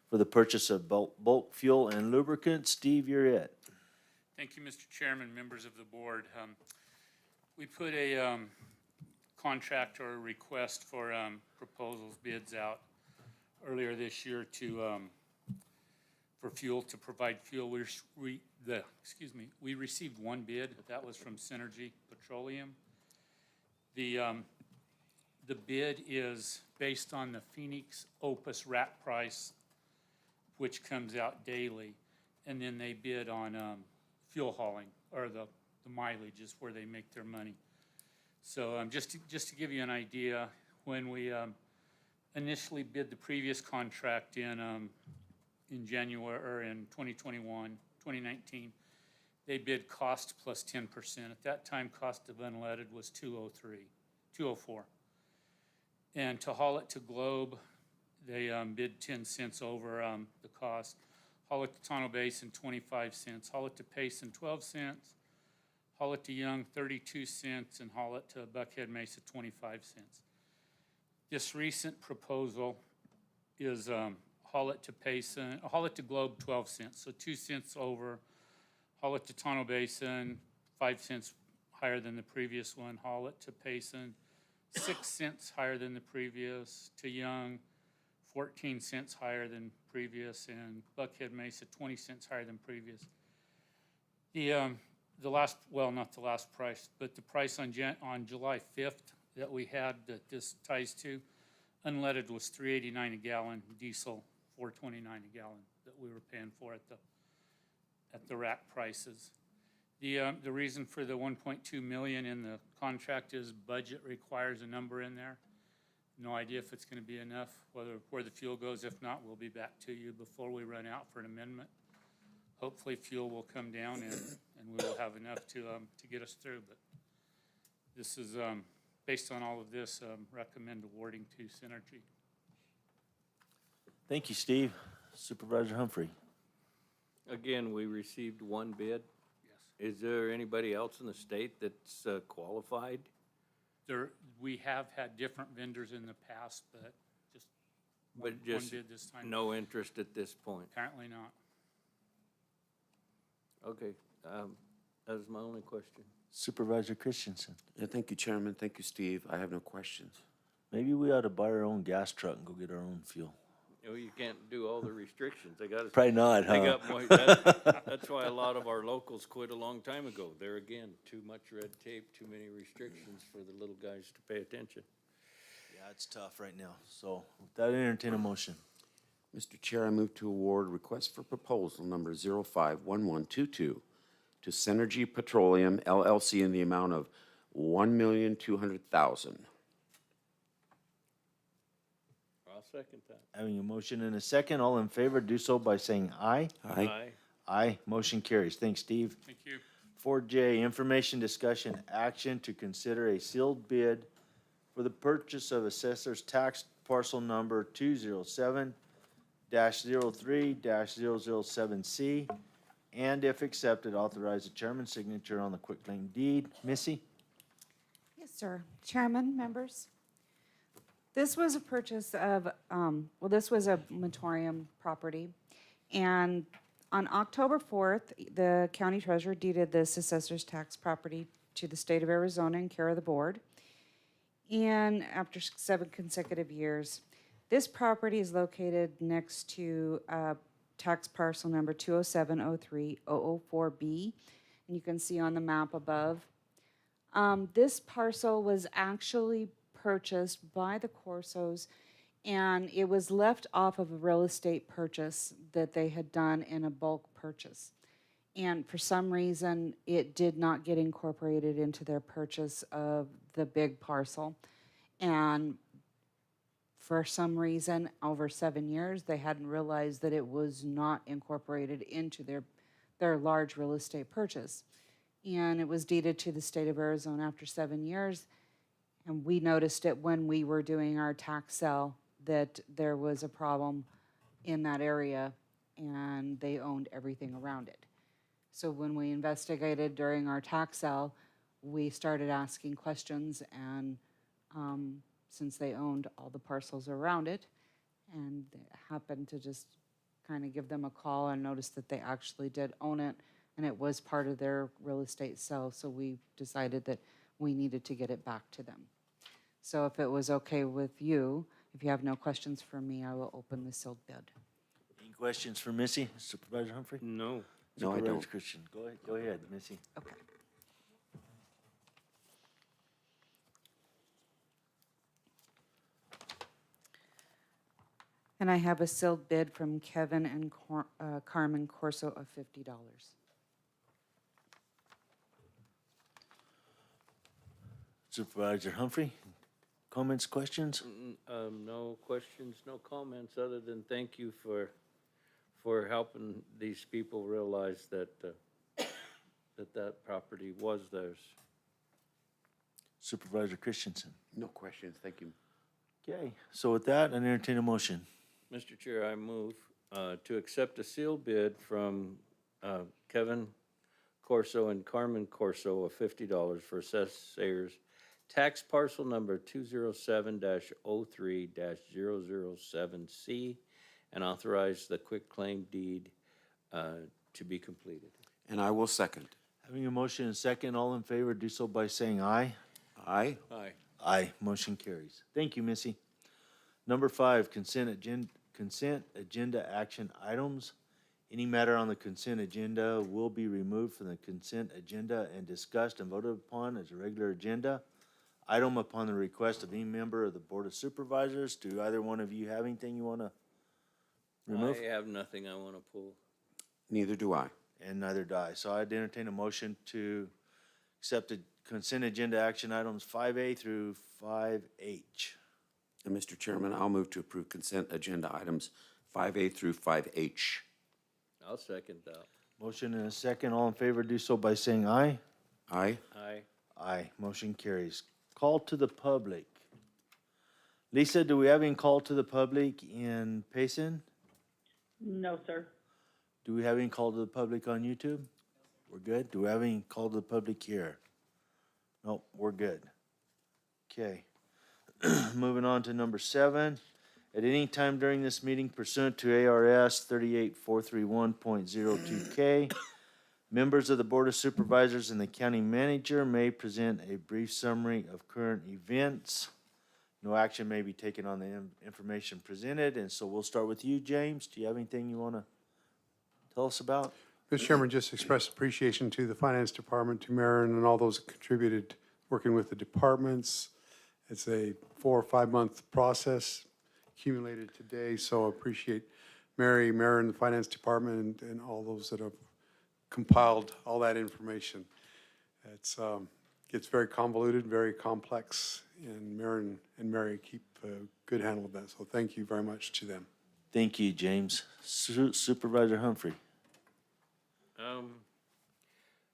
for the purchase of bulk fuel and lubricant. Steve, you're it. Thank you, Mr. Chairman, members of the board. We put a contract or a request for proposals, bids out earlier this year for fuel, to provide fuel. We received one bid. That was from Synergy Petroleum. The bid is based on the Phoenix Opus rack price, which comes out daily, and then they bid on fuel hauling, or the mileage is where they make their money. So just to give you an idea, when we initially bid the previous contract in January, or in 2019, they bid cost plus 10%. At that time, cost of unleaded was $2.04. And to haul it to Globe, they bid 10 cents over the cost. Haul it to Tonto Basin, 25 cents. Haul it to Payson, 12 cents. Haul it to Young, 32 cents. And haul it to Buckhead Mesa, 25 cents. This recent proposal is haul it to Payson, haul it to Globe, 12 cents. So 2 cents over. Haul it to Tonto Basin, 5 cents higher than the previous one. Haul it to Payson, 6 cents higher than the previous. To Young, 14 cents higher than previous. And Buckhead Mesa, 20 cents higher than previous. The last, well, not the last price, but the price on July 5th that we had that this ties to, unleaded was $3.89 a gallon, diesel $4.29 a gallon that we were paying for at the rack prices. The reason for the $1.2 million in the contract is budget requires a number in there. No idea if it's going to be enough, where the fuel goes. If not, we'll be back to you before we run out for an amendment. Hopefully fuel will come down and we will have enough to get us through. But this is, based on all of this, recommend awarding to Synergy. Thank you, Steve. Supervisor Humphrey? Again, we received one bid. Yes. Is there anybody else in the state that's qualified? We have had different vendors in the past, but one bid this time. No interest at this point? Apparently not. Okay, that is my only question. Supervisor Christensen? Thank you, Chairman. Thank you, Steve. I have no questions. Maybe we ought to buy our own gas truck and go get our own fuel. Oh, you can't do all the restrictions. They got. Probably not, They huh? got more, that's why a lot of our locals quit a long time ago. There again, too much red tape, too many restrictions for the little guys to pay attention. Yeah, it's tough right now. So with that, I entertain a motion. Mr. Chair, I move to award request for proposal number 051122 to Synergy Petroleum LLC in the amount of $1,200,000. I'll second that. Having a motion and a second, all in favor, do so by saying aye. Aye. Aye, motion carries. Thanks, Steve. Thank you. 4J, information discussion action to consider a sealed bid for the purchase of assessor's tax parcel number 207-03-007C, and if accepted, authorize the chairman's signature on the quitclaim deed. Missy? Yes, sir. Chairman, members. This was a purchase of, this was a moratorium property. And on October 4th, the county treasurer deeded this assessor's tax property to the state of Arizona in care of the board. And after 7 consecutive years, this property is located next to tax parcel number 207-03-004B. And you can see on the map above. This parcel was actually purchased by the Corsos, and it was left off of a real estate purchase that they had done in a bulk purchase. And for some reason, it did not get incorporated into their purchase of the big parcel. And for some reason, over 7 years, they hadn't realized that it was not incorporated into their large real estate purchase. And it was deeded to the state of Arizona after 7 years. And we noticed it when we were doing our tax sale that there was a problem in that area, and they owned everything around it. So when we investigated during our tax sale, we started asking questions, and since they owned all the parcels around it, and happened to just kind of give them a call and noticed that they actually did own it, and it was part of their real estate sale, so we decided that we needed to get it back to them. So if it was okay with you, if you have no questions for me, I will open the sealed bid. Any questions for Missy, Supervisor Humphrey? No. No, I Supervisor don't. Christian, go ahead, Missy. Okay. And I have a sealed bid from Kevin and Carmen Corso of $50. Supervisor Humphrey, comments, questions? No questions, no comments, other than thank you for helping these people realize that, that property was theirs. Supervisor Christensen. No questions, thank you. Okay, so with that, I entertain a motion. Mr. Chair, I move to accept a sealed bid from Kevin Corso and Carmen Corso of $50 for assessors tax parcel number 207-03-007C, and authorize the quitclaim deed to be completed. And I will second. Having a motion and second, all in favor, do so by saying aye. Aye. Aye. Aye, motion carries. Thank you, Missy. Number 5, consent agenda action items. Any matter on the consent agenda will be removed from the consent agenda and discussed and voted upon as a regular agenda item upon the request of any member of the Board of Supervisors. Do either one of you have anything you want to remove? I have nothing I want to pull. Neither do I. And neither do I. So I'd entertain a motion to accept the consent agenda action items 5A through 5H. And Mr. Chairman, I'll move to approve consent agenda items 5A through 5H. I'll second that. Motion and a second. All in favor, do so by saying aye. Aye. Aye. Aye. Motion carries. Call to the public. Lisa, do we have any call to the public in Payson? No, sir. Do we have any call to the public on YouTube? We're good. Do we have any call to the public here? Nope, we're good. Okay. Moving on to number 7. At any time during this meeting pursuant to ARS 38431.02K, members of the Board of Supervisors and the county manager may present a brief summary of current events. No action may be taken on the information presented, and so we'll start with you, James. Do you have anything you want to tell us about? Mr. Chairman, just express appreciation to the Finance Department, to Marin, and all those that contributed, working with the departments. It's a 4 or 5 month process accumulated today, so appreciate Mary, Marin, the Finance Department, and all those that have compiled all that information. It's, gets very convoluted, very complex, and Marin and Mary keep a good handle of that, so thank you very much to them. Thank you, James. Supervisor Humphrey.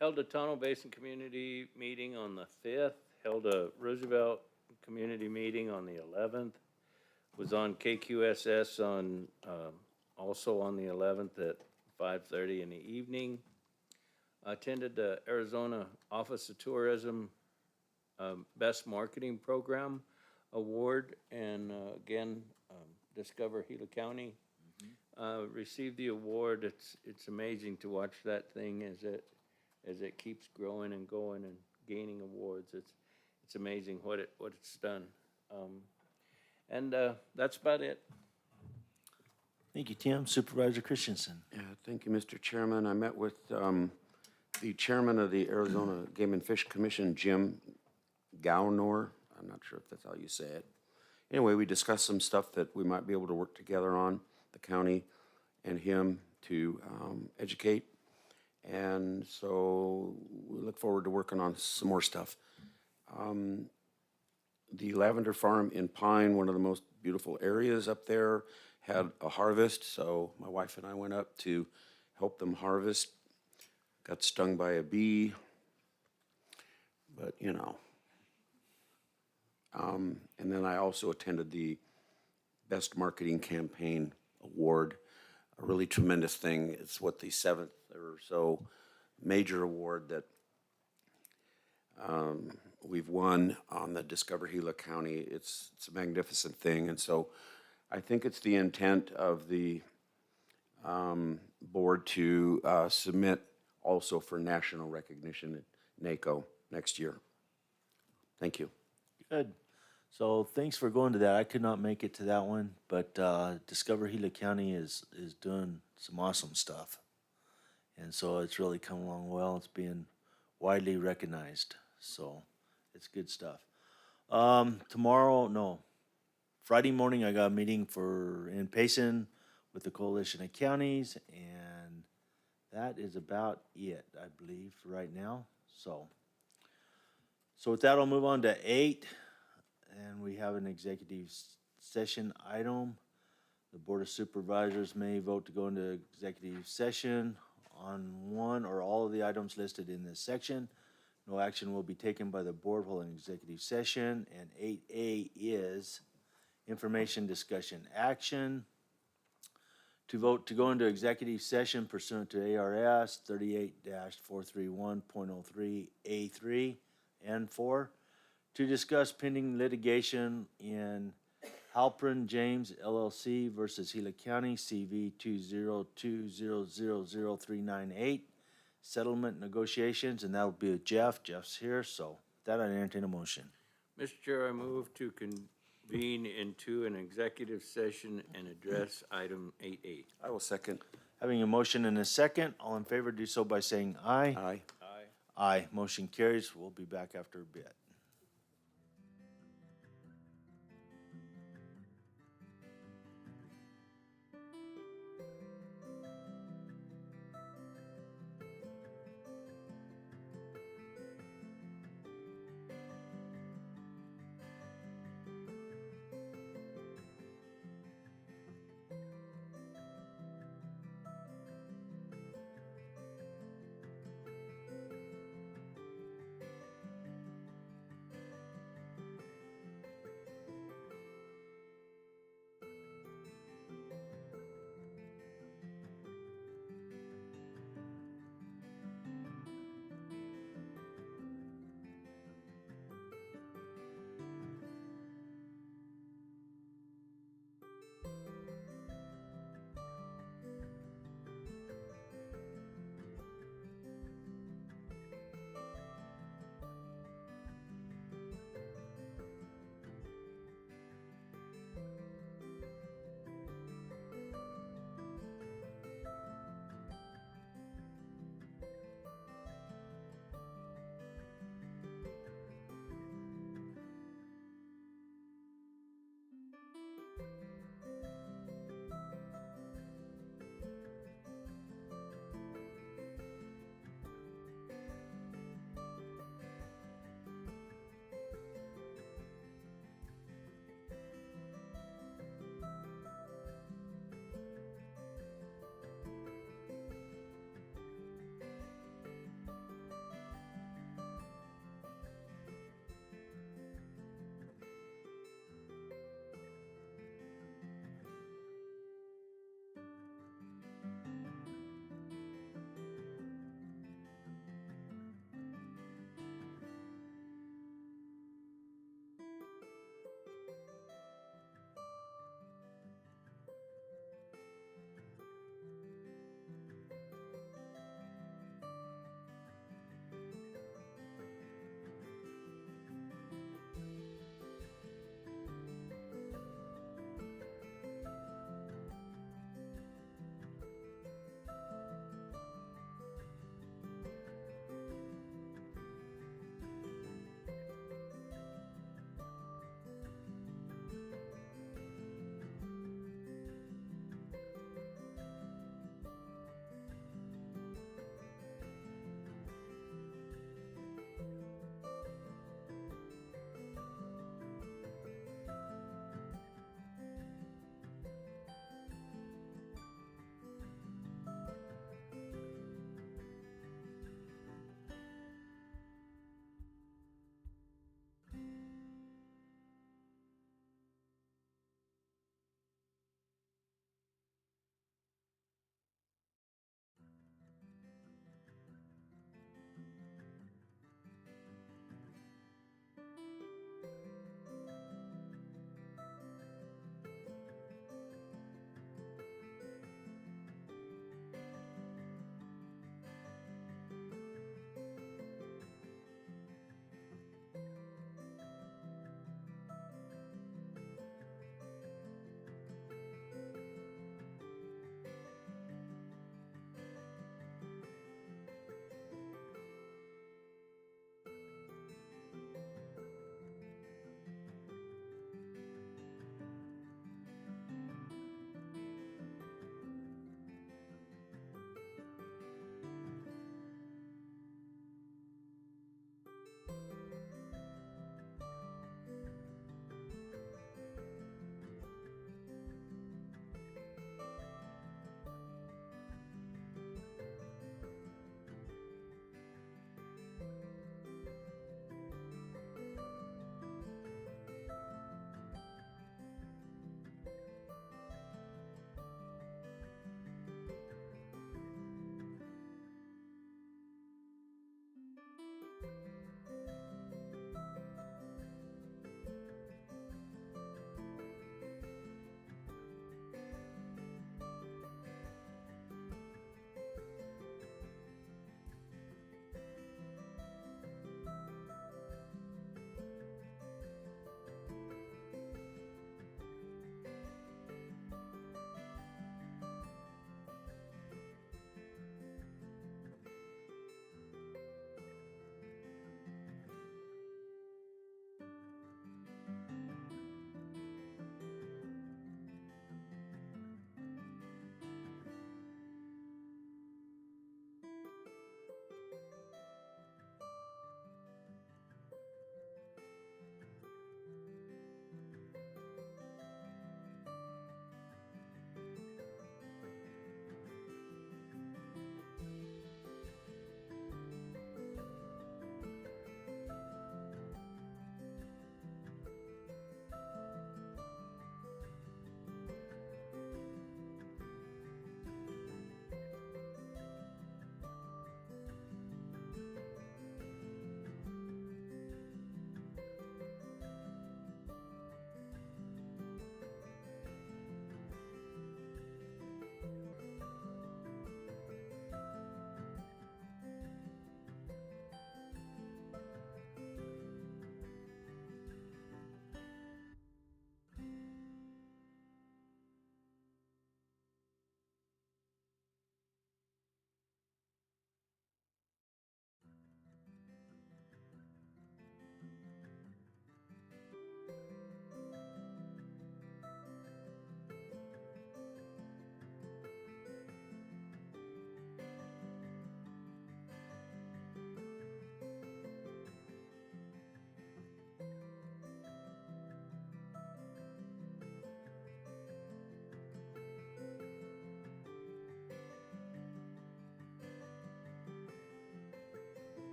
Held a Tunnel Basin Community Meeting on the 5th, held a Roosevelt Community Meeting on the 11th, was on KQSS on, also on the 11th at 5:30 in the evening. Attended the Arizona Office of Tourism Best Marketing Program Award, and again, Discover Gila County received the award. It's amazing to watch that thing as it keeps growing and going and gaining awards. It's amazing what it's done. And that's about it. Thank you, Tim. Supervisor Christensen. Yeah, thank you, Mr. Chairman. I met with the chairman of the Arizona Game and Fish Commission, Jim Gaunor. I'm not sure if that's how you say it. Anyway, we discussed some stuff that we might be able to work together on, the county and him, to educate. And so we look forward to working on some more stuff. The lavender farm in Pine, one of the most beautiful areas up there, had a harvest, so my wife and I went up to help them harvest. Got stung by a bee, but you know. And then I also attended the Best Marketing Campaign Award, a really tremendous thing. It's what, the 7th or so major award that we've won on the Discover Gila County. It's a magnificent thing, and so I think it's the intent of the board to submit also for national recognition at NACO next year. Thank you. Good. So thanks for going to that. I could not make it to that one, but Discover Gila County is doing some awesome stuff. And so it's really come along well. It's being widely recognized. So it's good stuff. Friday morning I got a meeting in Payson with the Coalition of Counties, and that is about it, I believe, for right now. So with that, I'll move on to 8. And we have an executive session item. The Board of Supervisors may vote to go into executive session on one or all of the items listed in this section. No action will be taken by the board while in executive session. And 8A is information discussion action. To vote to go into executive session pursuant to ARS 38-431.03A3 and 4. To discuss pending litigation in Halpern James LLC versus Gila County, CV 202000398, settlement negotiations, and that will be with Jeff. Jeff's here, so with that, I entertain a motion. Mr. Chair, I move to convene into an executive session and address item 8A. I will second. Having a motion and a second, all in favor do so by saying aye. Aye. Aye. Aye. Motion carries. We'll be back after a bit.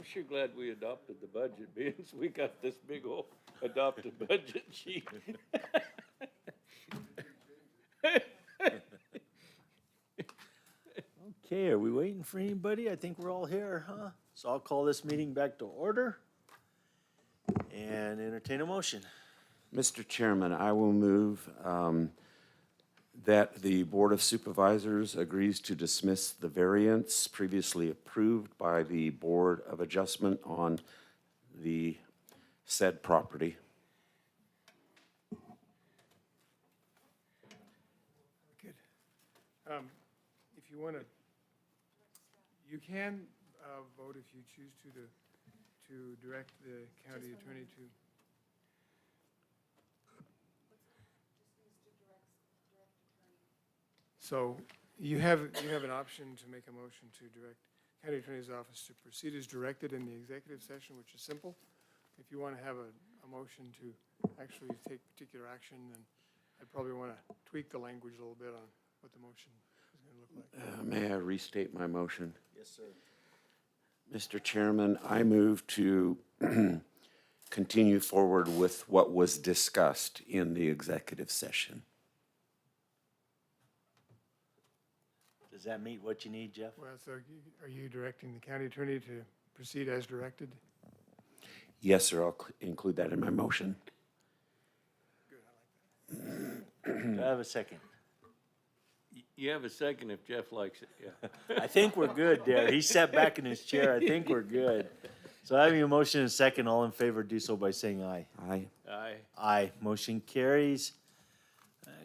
sure glad we adopted the budget, being we got this big old adopted budget sheet. Okay, are we waiting for anybody? I think we're all here, huh? So I'll call this meeting back to order and entertain a motion. Mr. Chairman, I will move that the Board of Supervisors agrees to dismiss the variance previously approved by the Board of Adjustment on the said property. Good. If you want to, you can vote if you choose to direct the county attorney to. So you have an option to make a motion to direct county attorney's office to proceed as directed in the executive session, which is simple. If you want to have a motion to actually take particular action, then I'd probably want to tweak the language a little bit on what the motion is going to look like. May I restate my motion? Yes, sir. Mr. Chairman, I move to continue forward with what was discussed in the executive session. Does that meet what you need, Jeff? Well, so are you directing the county attorney to proceed as directed? Yes, sir, I'll include that in my motion. Do I have a second? You have a second if Jeff likes it, yeah. I think we're good there. He sat back in his chair. I think we're good. So having a motion and a second, all in favor, do so by saying aye. Aye. Aye. Aye. Motion carries.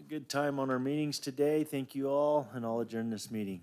Good time on our meetings today. Thank you all, and I'll adjourn this meeting.